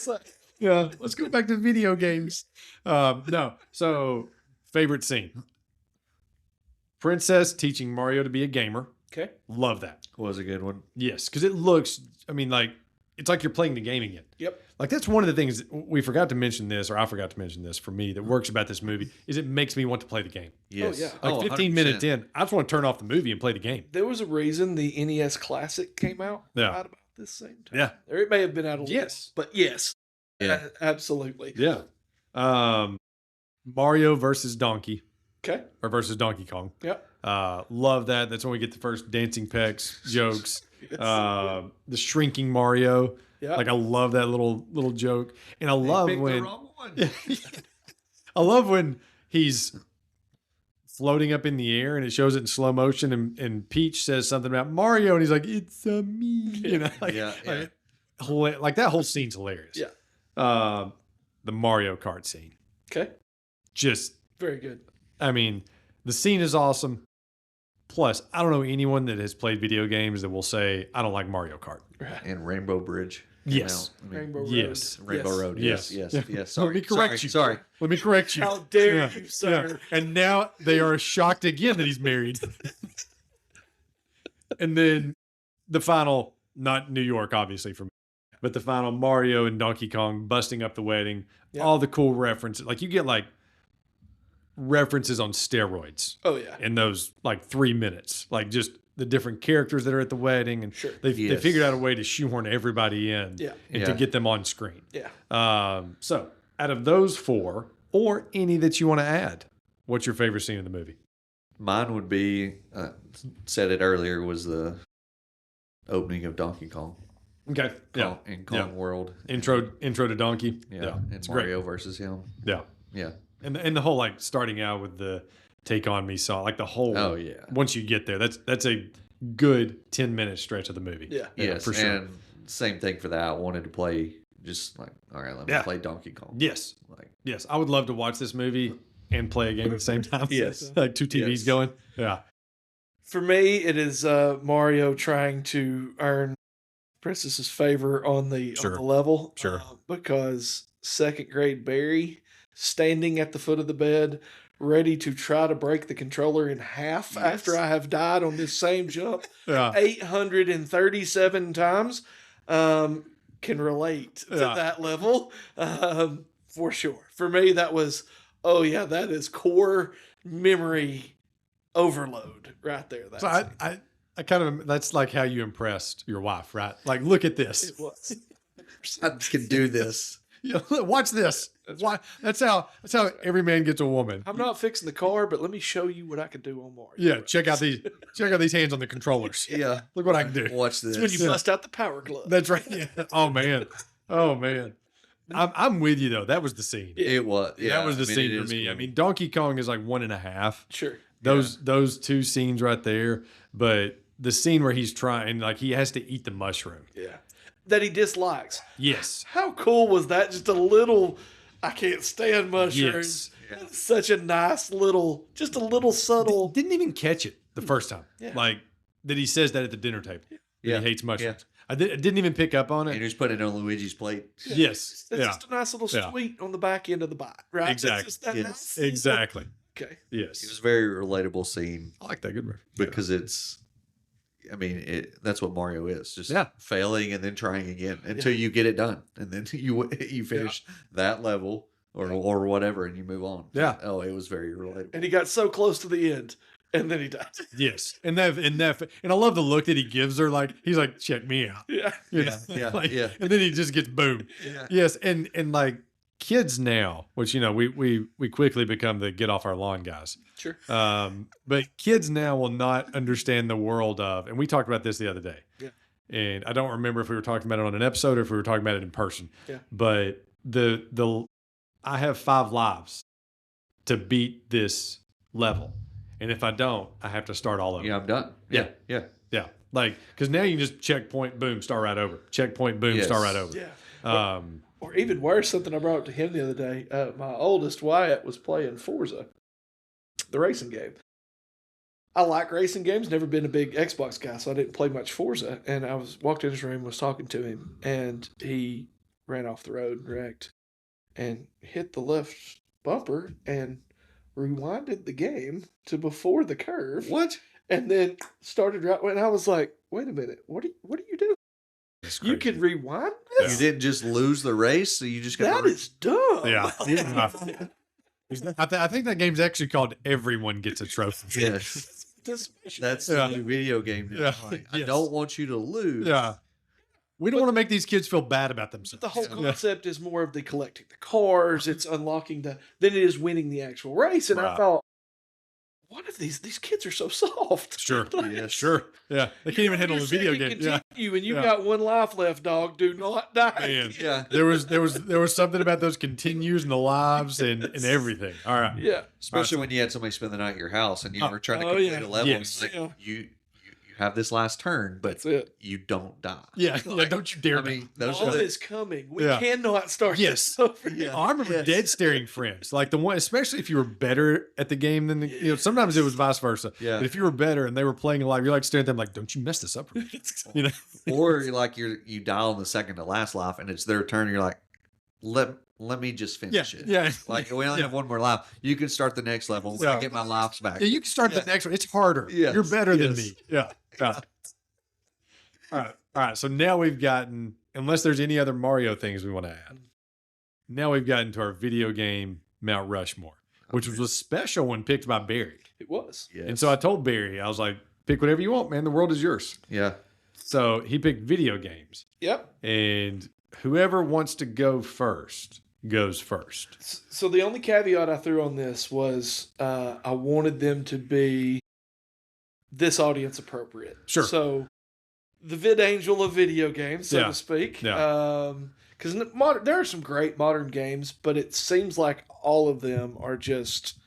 Yeah. Let's go back to video games. No. So, favorite scene. Princess teaching Mario to be a gamer. Okay. Love that. Was a good one. Yes, because it looks, I mean, like, it's like you're playing the game again. Yep. Like, that's one of the things, we forgot to mention this, or I forgot to mention this for me, that works about this movie, is it makes me want to play the game. Yes. yeah. Like, 15 minutes in, I just want to turn off the movie and play the game. There was a reason the NES Classic came out Yeah. right about this same time. Yeah. Or it may have been out a little. Yes. But yes. Yeah. Absolutely. Yeah. Mario versus Donkey, Okay. or versus Donkey Kong. Yep. Love that. That's when we get the first dancing pecs jokes. Yes. The shrinking Mario. Yeah. Like I love that little joke. And I love Picked the when wrong one. I love when he's floating up in the air and it shows it in slow motion and Peach says something about Mario and he's like, it's me. You know, like, Yeah, yeah. like that whole scene's hilarious. Yeah. The Mario Kart scene. Okay. Just Very good. I mean, the scene is awesome. Plus, I don't know anyone that has played video games that will say, I don't like Mario Kart. Right. And Rainbow Bridge. Yes. Rainbow Road. Yes. Rainbow Yes. Road. Yes. Yes. Yeah. Yes. Let me correct you. Sorry. Let me correct you. How dare Yeah. you, sir? Yeah. And now they are shocked again that he's married. And then the final, not New York, obviously, for me, but the final Mario and Donkey Kong busting up the wedding, Yeah. all the cool references. Like you get like references on steroids Oh, yeah. in those like 3 minutes. Like just the different characters that are at the wedding. And Sure. they Yes. figured out a way to shoehorn everybody in Yeah. and to Yeah. get them on screen. Yeah. So out of those four, or any that you want to add, what's your favorite scene in the movie? Mine would be, said it earlier, was the opening of Donkey Kong. Okay. Yeah. In Kong World. Intro to Donkey. Yeah. And It's great. Mario versus him. Yeah. Yeah. And the whole like starting out with the Take On Me song, like the whole. Oh, yeah. Once you get there, that's a good 10-minute stretch of the movie. Yeah. Yes. for sure. And same thing for that. I wanted to play just like, all right, let me Yeah. play Donkey Kong. Yes. Like, Yes. I would love to watch this movie and play a game at the same time. Yes. Like two TVs Yes. going. Yeah. For me, it is Mario trying to earn Princess's favor on the level. Sure. Because second grade Barry standing at the foot of the bed, ready to try to break the controller in half after I have died on this same jump Yeah. 837 times, can relate to that level for sure. For me, that was, that is core memory overload right there. So I kind of, that's like how you impressed your wife, right? Like, look at this. It was. I can do this. Yeah, watch this. That's how every man gets a woman. I'm not fixing the car, but let me show you what I can do on Mario. Yeah, check out these hands on the controllers. Yeah. Look what I can do. Watch this. It's when you bust out the power glove. That's right. Yeah. Oh man. I'm with you though. That was the scene. It was. Yeah, that was the scene it for is me. cool. I mean, Donkey Kong is like 1.5. Sure. Those two scenes right there, but the scene where he's trying, like he has to eat the mushroom. Yeah. That he dislikes. Yes. How cool was that? Just a little, I can't stand mushrooms. Yes. Such a nice little, just a little subtle. Didn't even catch it the first time. Yeah. Like that he says that at the dinner table. Yeah. He hates mushrooms. I didn't even pick up on And it. he's putting it on Luigi's plate. Yes. That's Yeah. just a nice little sweet on the back end of the bite, right? Exactly. That's just that Yes. nice. Exactly. Okay. Yes. It was a very relatable scene I like that. Good movie. because that's what Mario is. Just failing and then trying again until you get it done. And then you finish that level or whatever and you move on. Yeah. Oh, it was very relatable. And he got so close to the end, and then he died. Yes. And I love the look that he gives her. Like he's like, check me out. Yeah. You know? Yeah. Like, Yeah. And then he just gets boom. Yeah. Yes. And like kids now, which we quickly become the get off our lawn guys. Sure. But kids now will not understand the world of, and we talked about this the other day. Yeah. And I don't remember if we were talking about it on an episode or if we were talking about it in person. Yeah. But I have 5 lives to beat this level. And if I don't, I have to start all over. Yeah, I'm done. Yeah. Yeah. Yeah. Like, because now you can just checkpoint, boom, start right over. Checkpoint, boom, Yes. start right over. Yeah. Or even worse, something I brought up to him the other day. My oldest, Wyatt, was playing Forza, the racing game. I like racing games, never been a big Xbox guy, so I didn't play much Forza. And I walked in his room, was talking to him, and he ran off the road and wrecked and hit the left bumper and rewinded the game to before the curve. What? And then started right when I was like, wait a minute, what are you doing? You can rewind this? You didn't just lose the race, so you just got That is dumb. Yeah. I think that game's actually called Everyone Gets a Trophy. Yes. That's the new video game. Now. Yeah. Like, I Yes. don't want you to lose. Yeah. We don't want to make these kids feel bad about themselves. The whole concept is more of the collecting the cars, it's unlocking than it is winning the actual race. And I Right. thought, what if these kids are so soft? Sure. Yes. Sure. Yeah. They can't even handle a You're video saying game. Yeah. continue and you Yeah. got one life left, dog. Do not die. Man. Yeah. There was something about those continues and the lives and everything. All right. Yeah. Especially when you had somebody spend the night at your house and you were trying to oh, complete yeah. a level. Yes. Like, Yeah. you have this last turn, but That's it. you don't die. Yeah. Yeah. Don't you dare. I mean, those All are the, is coming. We Yeah. cannot start Yes. this over. Yeah. Oh, I remember Yes. dead staring friends. Like the one, especially if you were better at the game than sometimes it was vice versa. Yeah. But if you were better and they were playing live, you're like staring at them like, don't you mess this up. You know? or like you die on the second to last life and it's their turn. And you're like, let me just finish it. Yeah. Like we only have one more life. You can start the next level. Yeah. I get my lives back. Yeah, you can start the next one. It's harder. Yes, You're better than yes. me. Yeah. Yeah. All right. So now we've gotten, unless there's any other Mario things we want to add, now we've gotten to our video game Mount Rushmore, which was a special one picked by Barry. It was. Yes. And so I told Barry, I was like, pick whatever you want, man. The world is yours. Yeah. So he picked video games. Yep. And whoever wants to go first goes first. So the only caveat I threw on this was I wanted them to be this audience appropriate. Sure. So the vid angel of video games, so Yeah. to speak. Yeah. Because there are some great modern games, but it seems like all of them are just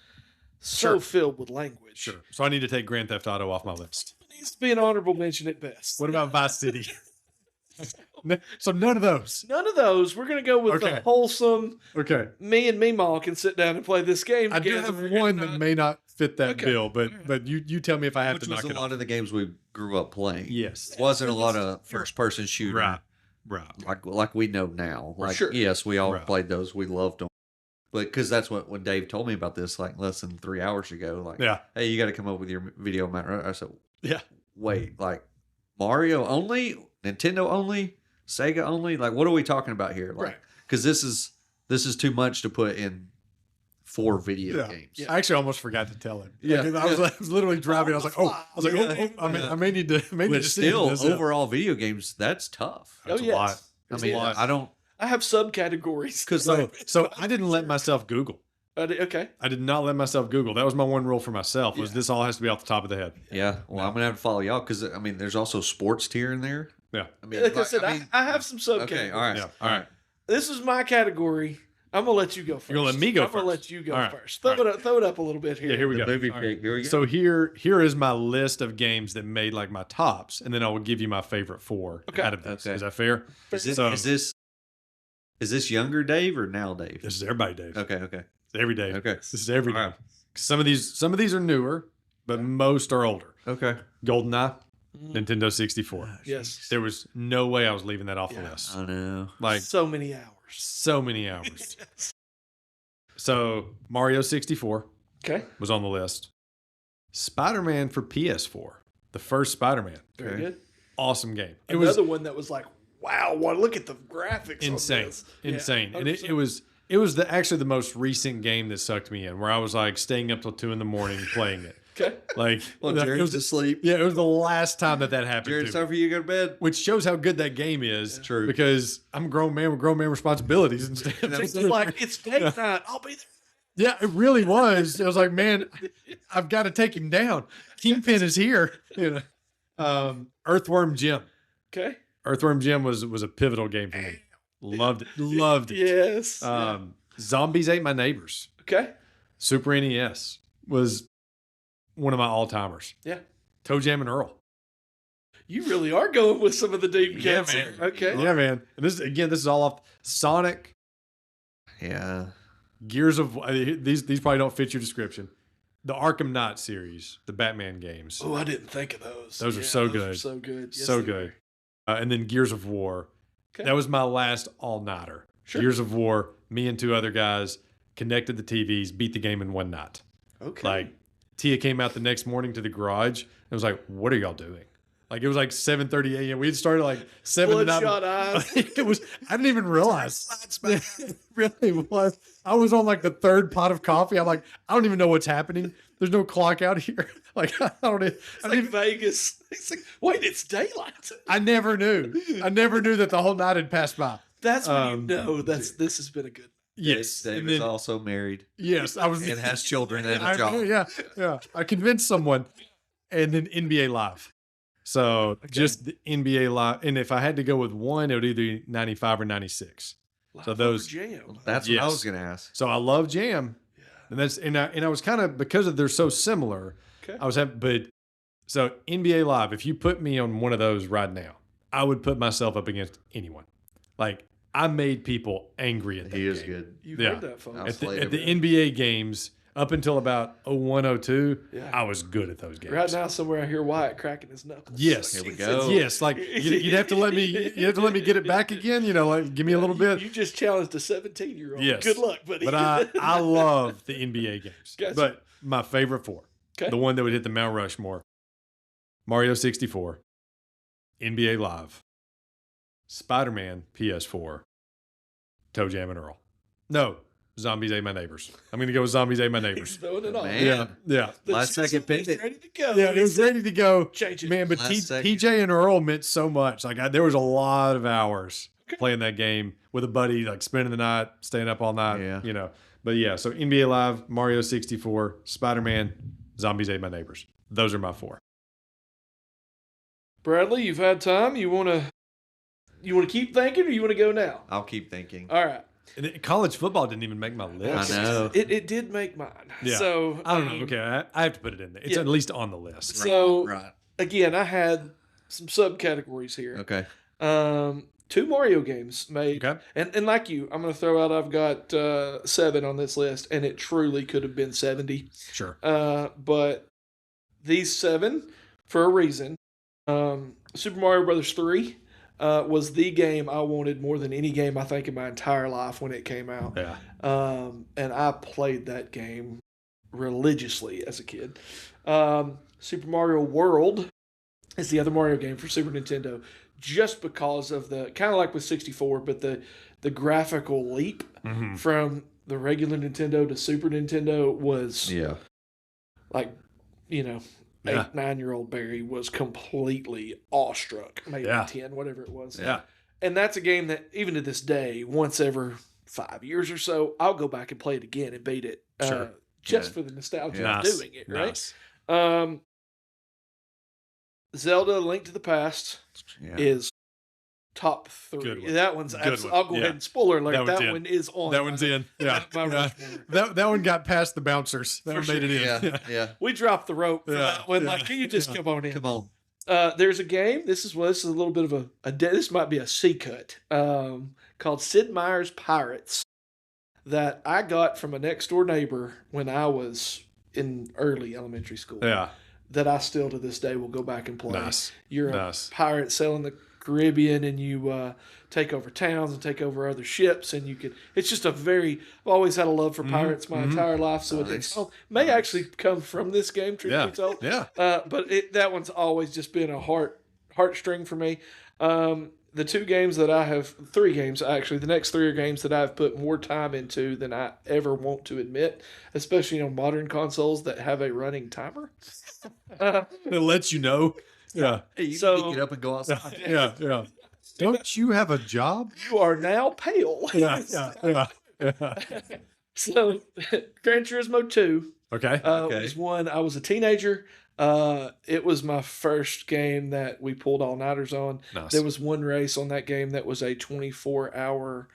so Sure. filled with language. Sure. So I need to take Grand Theft Auto off my list. It needs to be an honorable mention at best. What about Vice City? So none of those. None of those. We're gonna go with Okay. the wholesome. Okay. Me and Meemaw can sit down and play this game. I do together. have one that may not fit that Okay. bill, but you tell me if I have Which to was knock a it lot off. of the games we grew up playing. Yes. It wasn't a lot of first person shooter. Right. Like we know now. Like Sure. yes, we all Right. played those. We loved them. But because that's what when Dave told me about this like less than 3 hours ago. Like, Yeah. hey, you got to come up with your video map. I said, Yeah. wait, like Mario only, Nintendo only, Sega only. Like, what are we talking about here? Like, Right. because this is too much to put in 4 video games. I actually almost forgot to tell him. Yeah. I was literally driving. I was like, I may need to. But still, overall video games, that's tough. Oh, yes. a lot. I mean, I don't I have subcategories. because So I didn't let myself Google. Okay. I did not let myself Google. That was my one rule for myself. Was this all has to be off the top of the head? yeah. Well, I'm gonna have to follow y'all because I mean, there's also sports tier in there. Yeah. I mean, Like I said, I have some subcategories. okay, all right, Yeah. all right. This is my category. I'm gonna let you go first. You're gonna let me go I'm gonna first. let you go All right. first. Throw it up a little bit here. Yeah. Here we go. Movie All pick. Here we go. So here is my list of games that made like my tops, and then I will give you my favorite 4 Okay. out of this. Okay. Is that fair? Is this younger Dave or now Dave? This is everybody, Dave. Okay, okay, It's every Dave. okay. This is every All Dave. right. Some of these are newer, but most are older. Okay. GoldenEye, Nintendo 64. Yes. There was no way I was leaving that off the list. I know. Like So many hours. so many hours. So Mario 64 Okay. was on the list. Spider-Man for PS4, the first Spider-Man, Very Okay. good. awesome game. It Another was one that was like, wow, look at the graphics. On insane, this. Yeah, insane, and it 100%. was actually the most recent game that sucked me in, where I was like staying up till 2 a.m. playing it. Okay. Like, Well, it Jared's was, asleep. yeah, it was the last time that happened. Jared, it's to me. time for you to go to bed. Which shows how good that game is. True. Because I'm a grown man with grown man responsibilities instead. It's like it's date night. I'll be there. Yeah, it really was. It was like, man, I've got to take him down. Kingpin is here. You know, Earthworm Jim. Okay. Earthworm Jim was a pivotal game for me. Loved it. Yes. Zombies Ate My Neighbors. Okay. Super NES was one of my all timers. Yeah. Toe Jam and Earl. You really are going with some of the deep Yeah, cuts. man. Okay. Yeah, man. And this is all off Sonic. Yeah. Gears of these probably don't fit your description. The Arkham Knight series, the Batman games, Oh, I didn't think of those. Those are so good. So good. Yes, so they good. were. And then Gears of War. Okay. That was my last all nighter. Sure. Gears of War. Me and 2 other guys connected the TVs, beat the game in one night. Okay. Like Tia came out the next morning to the garage and was like, "What are y'all doing?" Like it was like 7:30 a.m. We had started like 7 to 9. Bloodshot eyes. It was. I didn't even realize. It really was. I was on like the 3rd pot of coffee. I'm like, I don't even know what's happening. There's no clock out here. Like I don't. It's like Vegas. It's like, wait, it's daylight. I never knew. I never knew that the whole night had passed by. That's when you know this has been a good. Yes. Dave And is then, also married yes, I was. and has children and a I, job. yeah. I convinced someone, and then NBA Live. So just the NBA Live, and if I had to go with one, it would either be 95 or 96. So those- jam. That's what I Yes. was going to ask. So I love Jam, and I was kind of because of they're so similar. Okay. I was having, but so NBA Live. If you put me on one of those right now, I would put myself up against anyone. Like I made people angry at that He is game. good. You've Yeah. heard that, folks. I'll At the, slay at him. the NBA games up until about 01, 02, Yeah. I was good at those games. Right now, somewhere I hear Wyatt cracking his knuckles. Yes. Here we go. Yes, like you'd have to let me. You have to let me get it back again. You know, like give me a little bit. You just challenged a 17-year-old. Yes. Good luck, buddy. But I love the NBA games. Gotcha. But my favorite 4, Okay. the one that would hit the Mount Rushmore, Mario 64, NBA Live, Spider-Man PS4, Toe Jam and Earl. No, Zombies Ate My Neighbors. I'm going to go with Zombies Ate My He's Neighbors. throwing it on. Man. Yeah. The Last second system's pick. ready to go. Yeah, it was ready to go. Change it. Man, but Last second. TJ and Earl meant so much. Like there was a lot of hours playing that game with a buddy, like spending the night, staying up all night. Yeah. You know. But yeah, so NBA Live, Mario 64, Spider-Man, Zombies Ate My Neighbors. Those are my 4. Bradley, you've had time. You want to keep thinking, or you want to go now? I'll keep thinking. All right. And college football didn't even make my list. I know. It did make mine. Yeah. So I don't know. mean, Okay, I have to put it in there. It's Yeah. at least on the list. So Right. again, I had some subcategories here. Okay. Two Mario games made. Okay. And like you, I'm going to throw out, I've got 7 on this list, and it truly could have been 70. Sure. But these 7, for a reason. Super Mario Brothers 3 was the game I wanted more than any game I think in my entire life when it came out. Yeah. And I played that game religiously as a kid. Super Mario World is the other Mario game for Super Nintendo, just because of the kind of like with 64, but the graphical leap from the regular Nintendo to Super Nintendo was like, you know, 8-9-year-old Barry was completely awestruck, maybe 10, whatever it was. Yeah. And that's a game that even to this day, once every 5 years or so, I'll go back and play it again and beat it. Sure. Just for the nostalgia of doing it, right? Nice. Zelda: Link to the Past is top 3. Good one. That one's Good absolutely. one. I'll go ahead and spoiler alert. That in. one is on. That one's in. Yeah. That one got past the bouncers. That one made it in. Yeah. We dropped the rope for that one. Like, can you just come on in? Come on. There's a game. This is a little bit of this might be a C cut. Called Sid Meier's Pirates, that I got from a next door neighbor when I was in early elementary school. Yeah. That I still to this day will go back and play. Nice. You're a pirate sailing the Caribbean, and you take over towns and take over other ships, and you can. It's just I've always had a love for pirates my entire life, so it may actually come from this game. Truth be told, but that one's always just been a heartstring for me. The 2 games that I have, 3 games actually, the next 3 are games that I've put more time into than I ever want to admit, especially on modern consoles that have a running timer. It lets you know. Yeah. Hey, you can pick it up and go outside. Yeah. Don't you have a job? You are now pale. Yeah. So, Gran Turismo 2 Okay. was one. I was a teenager. It was my first game that we pulled all-nighters on. Nice. There was one race on that game that was a 24-hour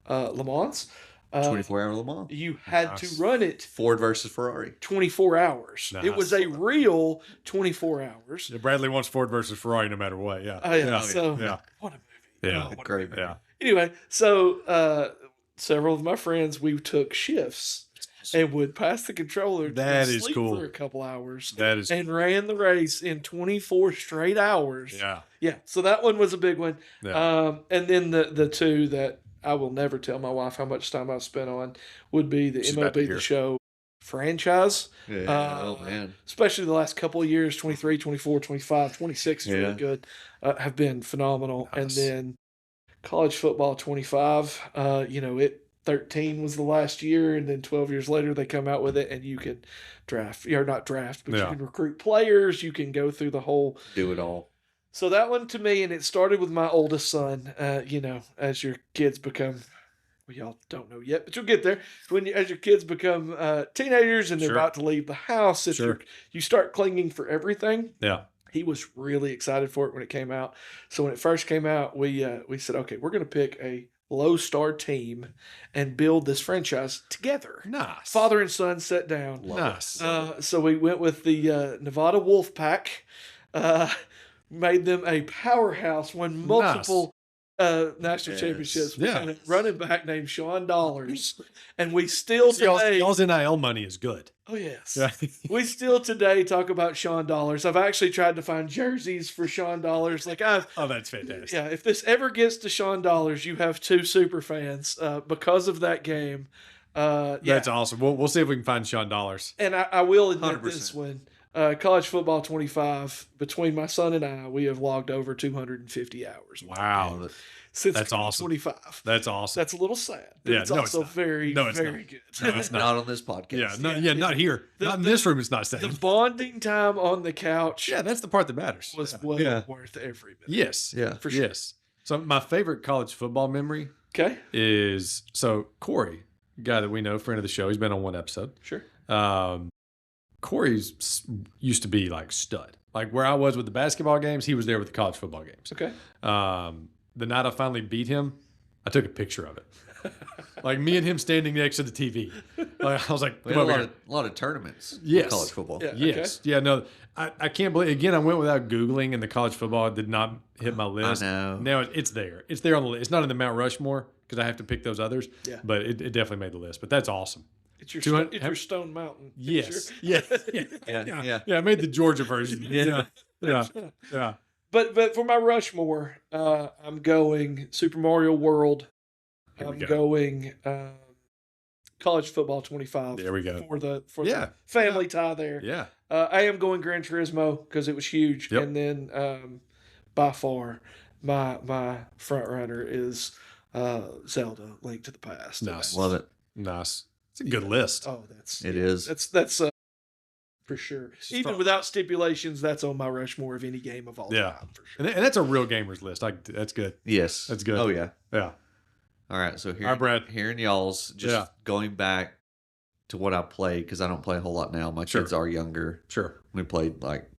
Le Mans. 24-hour Le Mans. You had to run it Ford versus Ferrari. 24 hours. Nice. It was a real 24 hours. Yeah, Bradley wants Ford versus Ferrari no matter what. Yeah. So, what a movie. Yeah. Great. Yeah. Anyway, so several of my friends, we took shifts and would pass the controller That to is sleep cool. for a couple hours. That is and ran the race in 24 straight hours. Yeah. So that one was a big one. Yeah. And then the 2 that I will never tell my wife how much time I've spent on would be the She's about to MLB hear. The Show franchise. Yeah. Oh, man. Especially the last couple of years, 23, 24, 25, 26 is really good, have been phenomenal. Nice. And then college football 25, 13 was the last year, and then 12 years later they come out with it, and you can draft, or not draft, but you can recruit players, you can go through the whole. Do it all. So that one to me, and it started with my oldest son, as your kids become, well, y'all don't know yet, but you'll get there. As your kids become teenagers and they're about to leave the house, you start clinging for everything. Yeah. He was really excited for it when it came out. So when it first came out, we said, okay, we're going to pick a low-star team and build this franchise together. Nice. Father and son sat down. Nice. So we went with the Nevada Wolfpack, made them a powerhouse, won multiple national championships. Yeah. And a running back named Sean Dollars. And we still today... Y'all's NIL money is good. Oh, yes. Yeah. We still today talk about Sean Dollars. I've actually tried to find jerseys for Sean Dollars. Oh, that's fantastic. Yeah, if this ever gets to Sean Dollars, you have 2 super fans because of that game. That's awesome. We'll see if we can find Sean Dollars. And I will admit 100%. this one. College football 25, between my son and I, we have logged over 250 hours. Wow. Since That's awesome. 25. That's awesome. That's a little sad. But Yeah, it's no, it's also not. very, No, it's very not. good. No, it's Not on this podcast. Not here. Not in this room. It's not The safe. bonding time on the couch Yeah, that's the part that matters. was well worth every minute. Yes. Yeah. For sure. Yes. So my favorite college football memory Okay, is Corey, guy that we know, friend of the show. He's been on one episode. sure. Corey's used to be like stud. Like where I was with the basketball games, he was there with the college football games. Okay. The night I finally beat him, I took a picture of it. Like me and him standing next to the TV. Like, I was like, We come had over a here. lot of tournaments. Yes. With college football. Yeah. Yes. Yeah, no, I can't believe, again, I went without Googling, and the college football did not hit my list. I know. Now it's there. It's there on the list. It's not in the Mount Rushmore because I have to pick those others. Yeah. But it definitely made the list. But that's awesome. It's your 200 it's your Stone Mountain. Yes. picture. Yeah. Yeah. I made the Georgia version. Yeah. But for my Rushmore, I'm going Super Mario World. Here we I'm go. going College Football 25. There we go. For the Yeah. family tie there. Yeah. I am going Gran Turismo because it was huge, Yep. and then by far my front runner is Zelda: Link to the Past. Nice. Love it. Nice. It's a good list. Oh, that's It is. that's for sure. Even without stipulations, that's on my Rushmore of any game of all Yeah. time. For sure. And that's a real gamer's list. That's good. Yes. That's good. Oh, yeah. Yeah. All right. So All right, Brad. hearing y'all's, just Yeah. going back to what I played, because I don't play a whole lot now. My Sure. kids are younger. Sure. We played like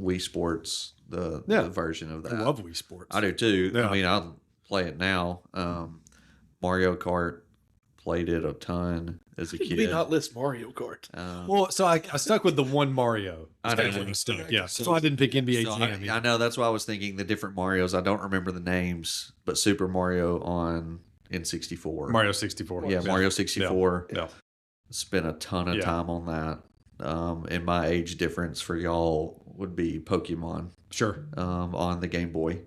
Wii Sports, the version of I that. love Wii Sports. I do too. Yeah. I mean, I'll play it now. Mario Kart, played it a ton as a Did we kid. not list Mario Kart? Well, so I stuck with the one Mario. I know. That's where I stuck. Yeah. So I didn't pick NBA So Jam. I know, that's why I was thinking the different Marios. I don't remember the names, but Super Mario on N64. Mario 64. Yeah, Mario 64. Yeah. Spent a ton of Yeah. time on that. And my age difference for y'all would be Pokemon Sure. on the Game Boy.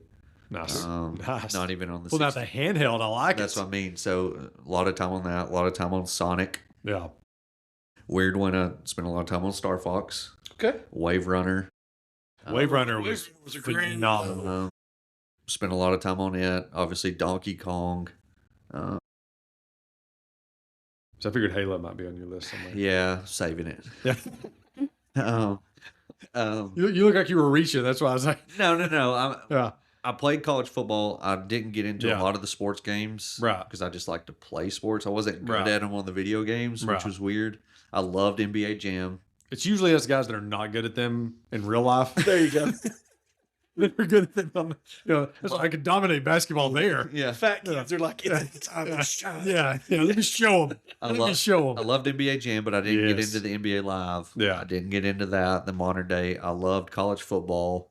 Nice. Nice. Not even on the Well, now the handheld, I like That's it. what I mean. So a lot of time on that. A lot of time on Sonic. Yeah. Weird one. I spent a lot of time on Star Fox. Okay. Wave Runner. Wave Runner was Wave was a great- phenomenal. Spent a lot of time on it. Obviously, Donkey Kong. So I figured Halo might be on your list somewhere. Yeah, saving it. Yeah. Um, You look like you were reaching. That's why I was like, no. yeah. I played college football. I didn't get into Yeah. a lot of the sports games, Right. Because I just like to play sports. I wasn't good Right. at them on the video games, which Right. was weird. I loved NBA Jam. It's usually us guys that are not good at them in real life. There you go. They're good at them. That's why I could dominate basketball there. Yeah, Fat kids are like, it's the time to shine. Yeah. Let me show them. Let me show I them. loved NBA Jam, but I didn't get Yes. into the NBA Live. Yeah. I didn't get into that. The modern day. I loved college football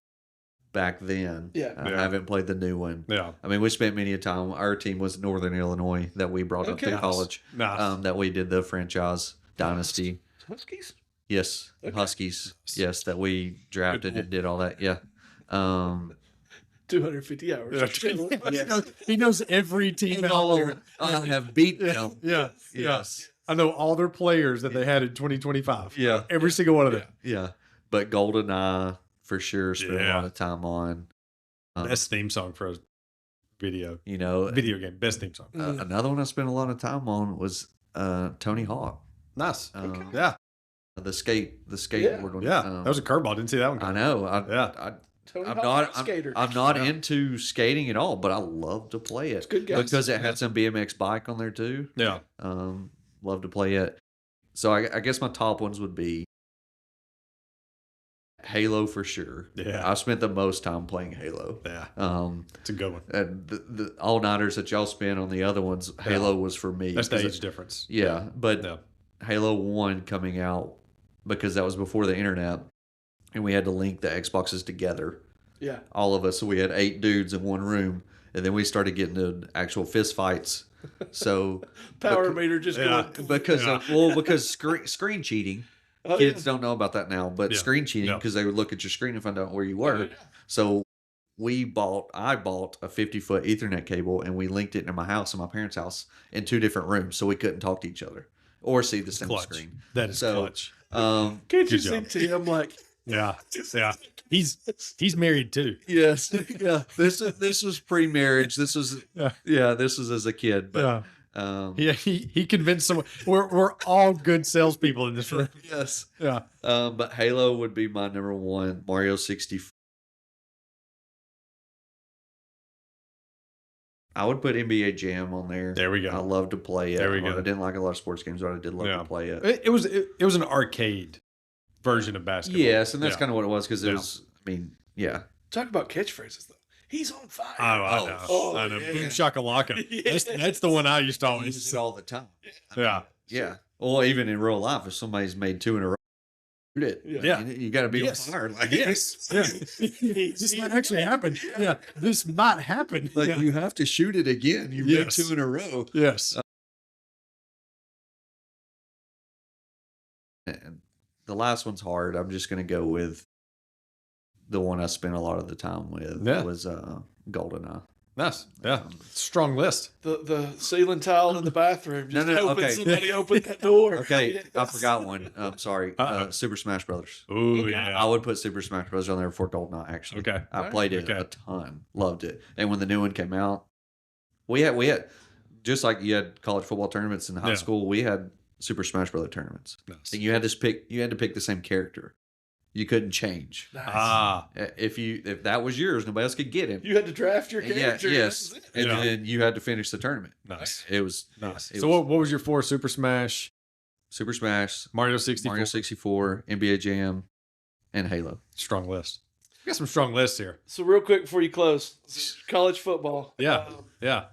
back then. Yeah. I Yeah. haven't played the new one. Yeah. I mean, we spent many a time. Our team was Northern Illinois that we brought up Okay. to Nice. college. Nice. That we did the franchise dynasty. Huskies? Yes, Okay. Huskies. Yes, that we drafted Good and did all that. Yeah. 250 hours. He knows every team out there. I have beat them. Yeah. Yes. I know all their players that they had in 2025. Yeah. Every single one of them. Yeah. But GoldenEye for sure spent a Yeah. lot of time on. Best theme song for a video. You know, Video game. Best theme song. another one I spent a lot of time on was Tony Hawk. Nice. Yeah. The skateboard one. Yeah. That was a curveball. Didn't see that one I coming. know. Yeah. Tony I'm Hawk, not. skater. I'm not into skating at all, but I love to play it. It's good guys. Because it had some BMX bike on there too. Yeah. Love to play it. So I guess my top ones would be Halo for sure. Yeah. I spent the most time playing Halo. Yeah. It's a good one. And the all nighters that y'all spent on the other ones, Halo was for me. That's the 'cause age difference. Yeah, but Yeah. Halo 1 coming out because that was before the internet, and we had to link the Xboxes together. Yeah. All of us, so we had 8 dudes in one room, and then we started getting into actual fist fights. So Power meter just Yeah. going. because screen cheating. Oh, Kids don't know about that now, but Yeah. screen cheating Yeah. because they would look at your screen and find out where you were. So I bought a 50-foot Ethernet cable and we linked it in my house and my parents' house in 2 different rooms, so we couldn't talk to each other or see the same Clutch. screen. That is So, clutch. Can't you Good see job. Tim like, Yeah. Yeah. He's married too. Yes, yeah. This was pre-marriage. This was this was as a kid. But Yeah. He convinced someone. We're all good salespeople in this room. yes. Yeah. But Halo would be my number one. Mario 64. I would put NBA Jam on there. There we go. I love to play it. There we go. I didn't like a lot of sports games, but I did love Yeah. to play it. It was an arcade version of basketball. Yes, and that's Yeah. kind of what it was because it Yeah. was. I mean, yeah. talk about catchphrases though. He's on fire. Oh, I know. Oh, I know. yeah. Boom shakalaka. Yes. That's the one I used to I always. use it all the time. Yeah. Yeah. Well, even in real life, if somebody's made 2 in a row, it. Yeah. You got to be Yes. on fire. Like, Yes. Yeah. This might actually happen. Yeah. This might happen. like Yeah. you have to shoot it again. You Yes. made 2 in a row. Yes. And the last one's hard. I'm just going to go with the one I spent a lot of the time with. Yeah. Was GoldenEye. Nice. Yeah. Strong list. The ceiling tile in the bathroom. Just No, open, okay. somebody opened that door. Okay, Yes. I forgot one. Sorry. Uh-oh. Super Smash Brothers. Oh, Okay. yeah. I would put Super Smash Bros. On there before GoldenEye, actually. Okay. I played it Okay. a ton. Loved it. And when the new one came out, we had just like you had college football tournaments in high Yeah. school, we had Super Smash Brothers tournaments. Nice. And you had to pick the same character. You couldn't change. Nice. Ah. If that was yours, nobody else could get him. You had to draft your Yeah, character. yes. That was it. And Yeah. then you had to finish the tournament. Nice. It was Nice. it So was what was your 4? Super Smash, Super Smash, Mario 64. Mario 64, NBA Jam, and Halo. Strong list. We got some strong lists here. So real quick before you close, college football. Yeah. Yeah.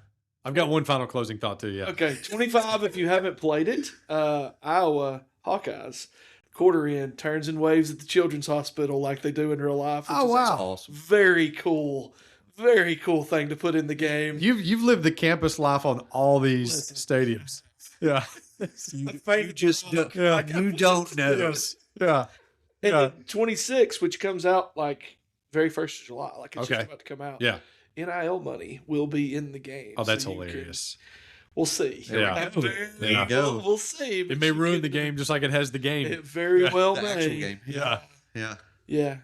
I've got one final closing thought too. Yeah. Okay, 25 if you haven't played it. Iowa Hawkeyes. Quarter in turns and waves at the children's hospital like they do in real life. which Oh, is wow. Awesome. very cool thing to put in the game. You've lived the campus life on all these stadiums. Yeah. You just don't, Yeah. you don't know. Yes. Yeah. And Yeah. then 26, which comes out like very first of July, like it's Okay. just about to come out. Yeah. NIL money will be in the game. Oh, that's so you can- hilarious. we'll see. Yeah. There you go. We'll see. It but may you ruin can- the game just like it has the game. It very Yeah. well The may. actual game. Yeah. Yeah. Yeah.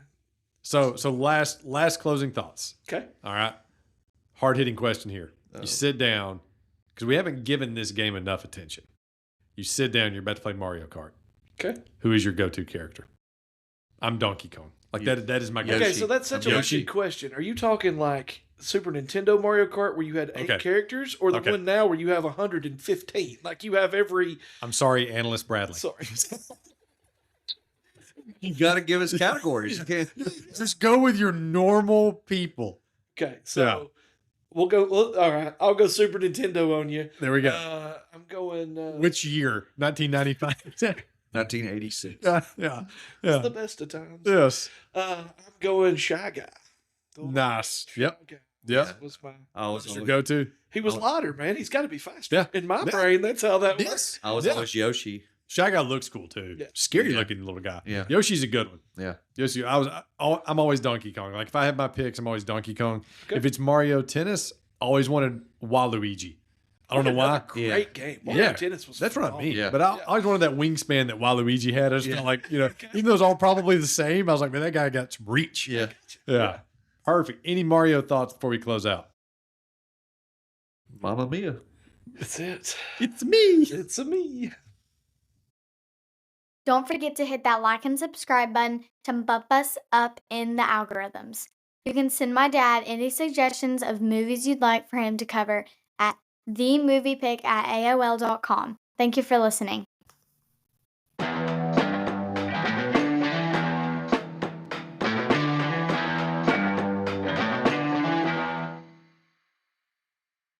So last closing thoughts. Okay. All right. Hard hitting question here. Uh-oh. You sit down because we haven't given this game enough attention. You sit down. You're about to play Mario Kart. Okay. Who is your go-to character? I'm Donkey Kong. Like that. That is my Yoshi. go-to. Okay, so that's such a Yoshi. legit question. Are you talking like Super Nintendo Mario Kart where you had 8 Okay. characters, or the Okay. one now where you have 115? Like you have every. I'm sorry, Analyst Bradley. Sorry. You got to give us categories. You can't. Just go with your normal people. Okay, so Yeah. we'll go. Well, all right, I'll go Super Nintendo on you. There we go. I'm going. Which year? 1995. 1986. Yeah. It's the best of times. Yes. I'm going Shy Guy. Nice. Yep. Okay. Yep. That was my. I was What's your always, go-to? He was lighter, man. He's got to be faster. Yeah. In my Yeah. brain, that's how that works. Yes. I was Yeah. always Yoshi. Shy Guy looks cool too. Yeah. Scary Yeah. looking little guy. Yeah. Yoshi's a good one. Yeah. Yoshi, I'm always Donkey Kong. Like if I have my picks, I'm always Donkey Kong. Okay. If it's Mario Tennis, I always wanted Waluigi. I don't know why. Another Great game. Mario Yeah. Tennis was. That's what I phenomenal. mean. Yeah. But I always wanted that wingspan that Waluigi had. I just Yeah. felt like, even though it's all probably the same, I was like, man, that guy got some reach. Yeah. Yeah. Perfect. Any Mario thoughts before we close out? Mamma Mia. That's it. It's me. It's a me. Don't forget to hit that like and subscribe button to bump us up in the algorithms. You can send my dad any suggestions of movies you'd like for him to cover at themoviepick@aol.com. Thank you for listening.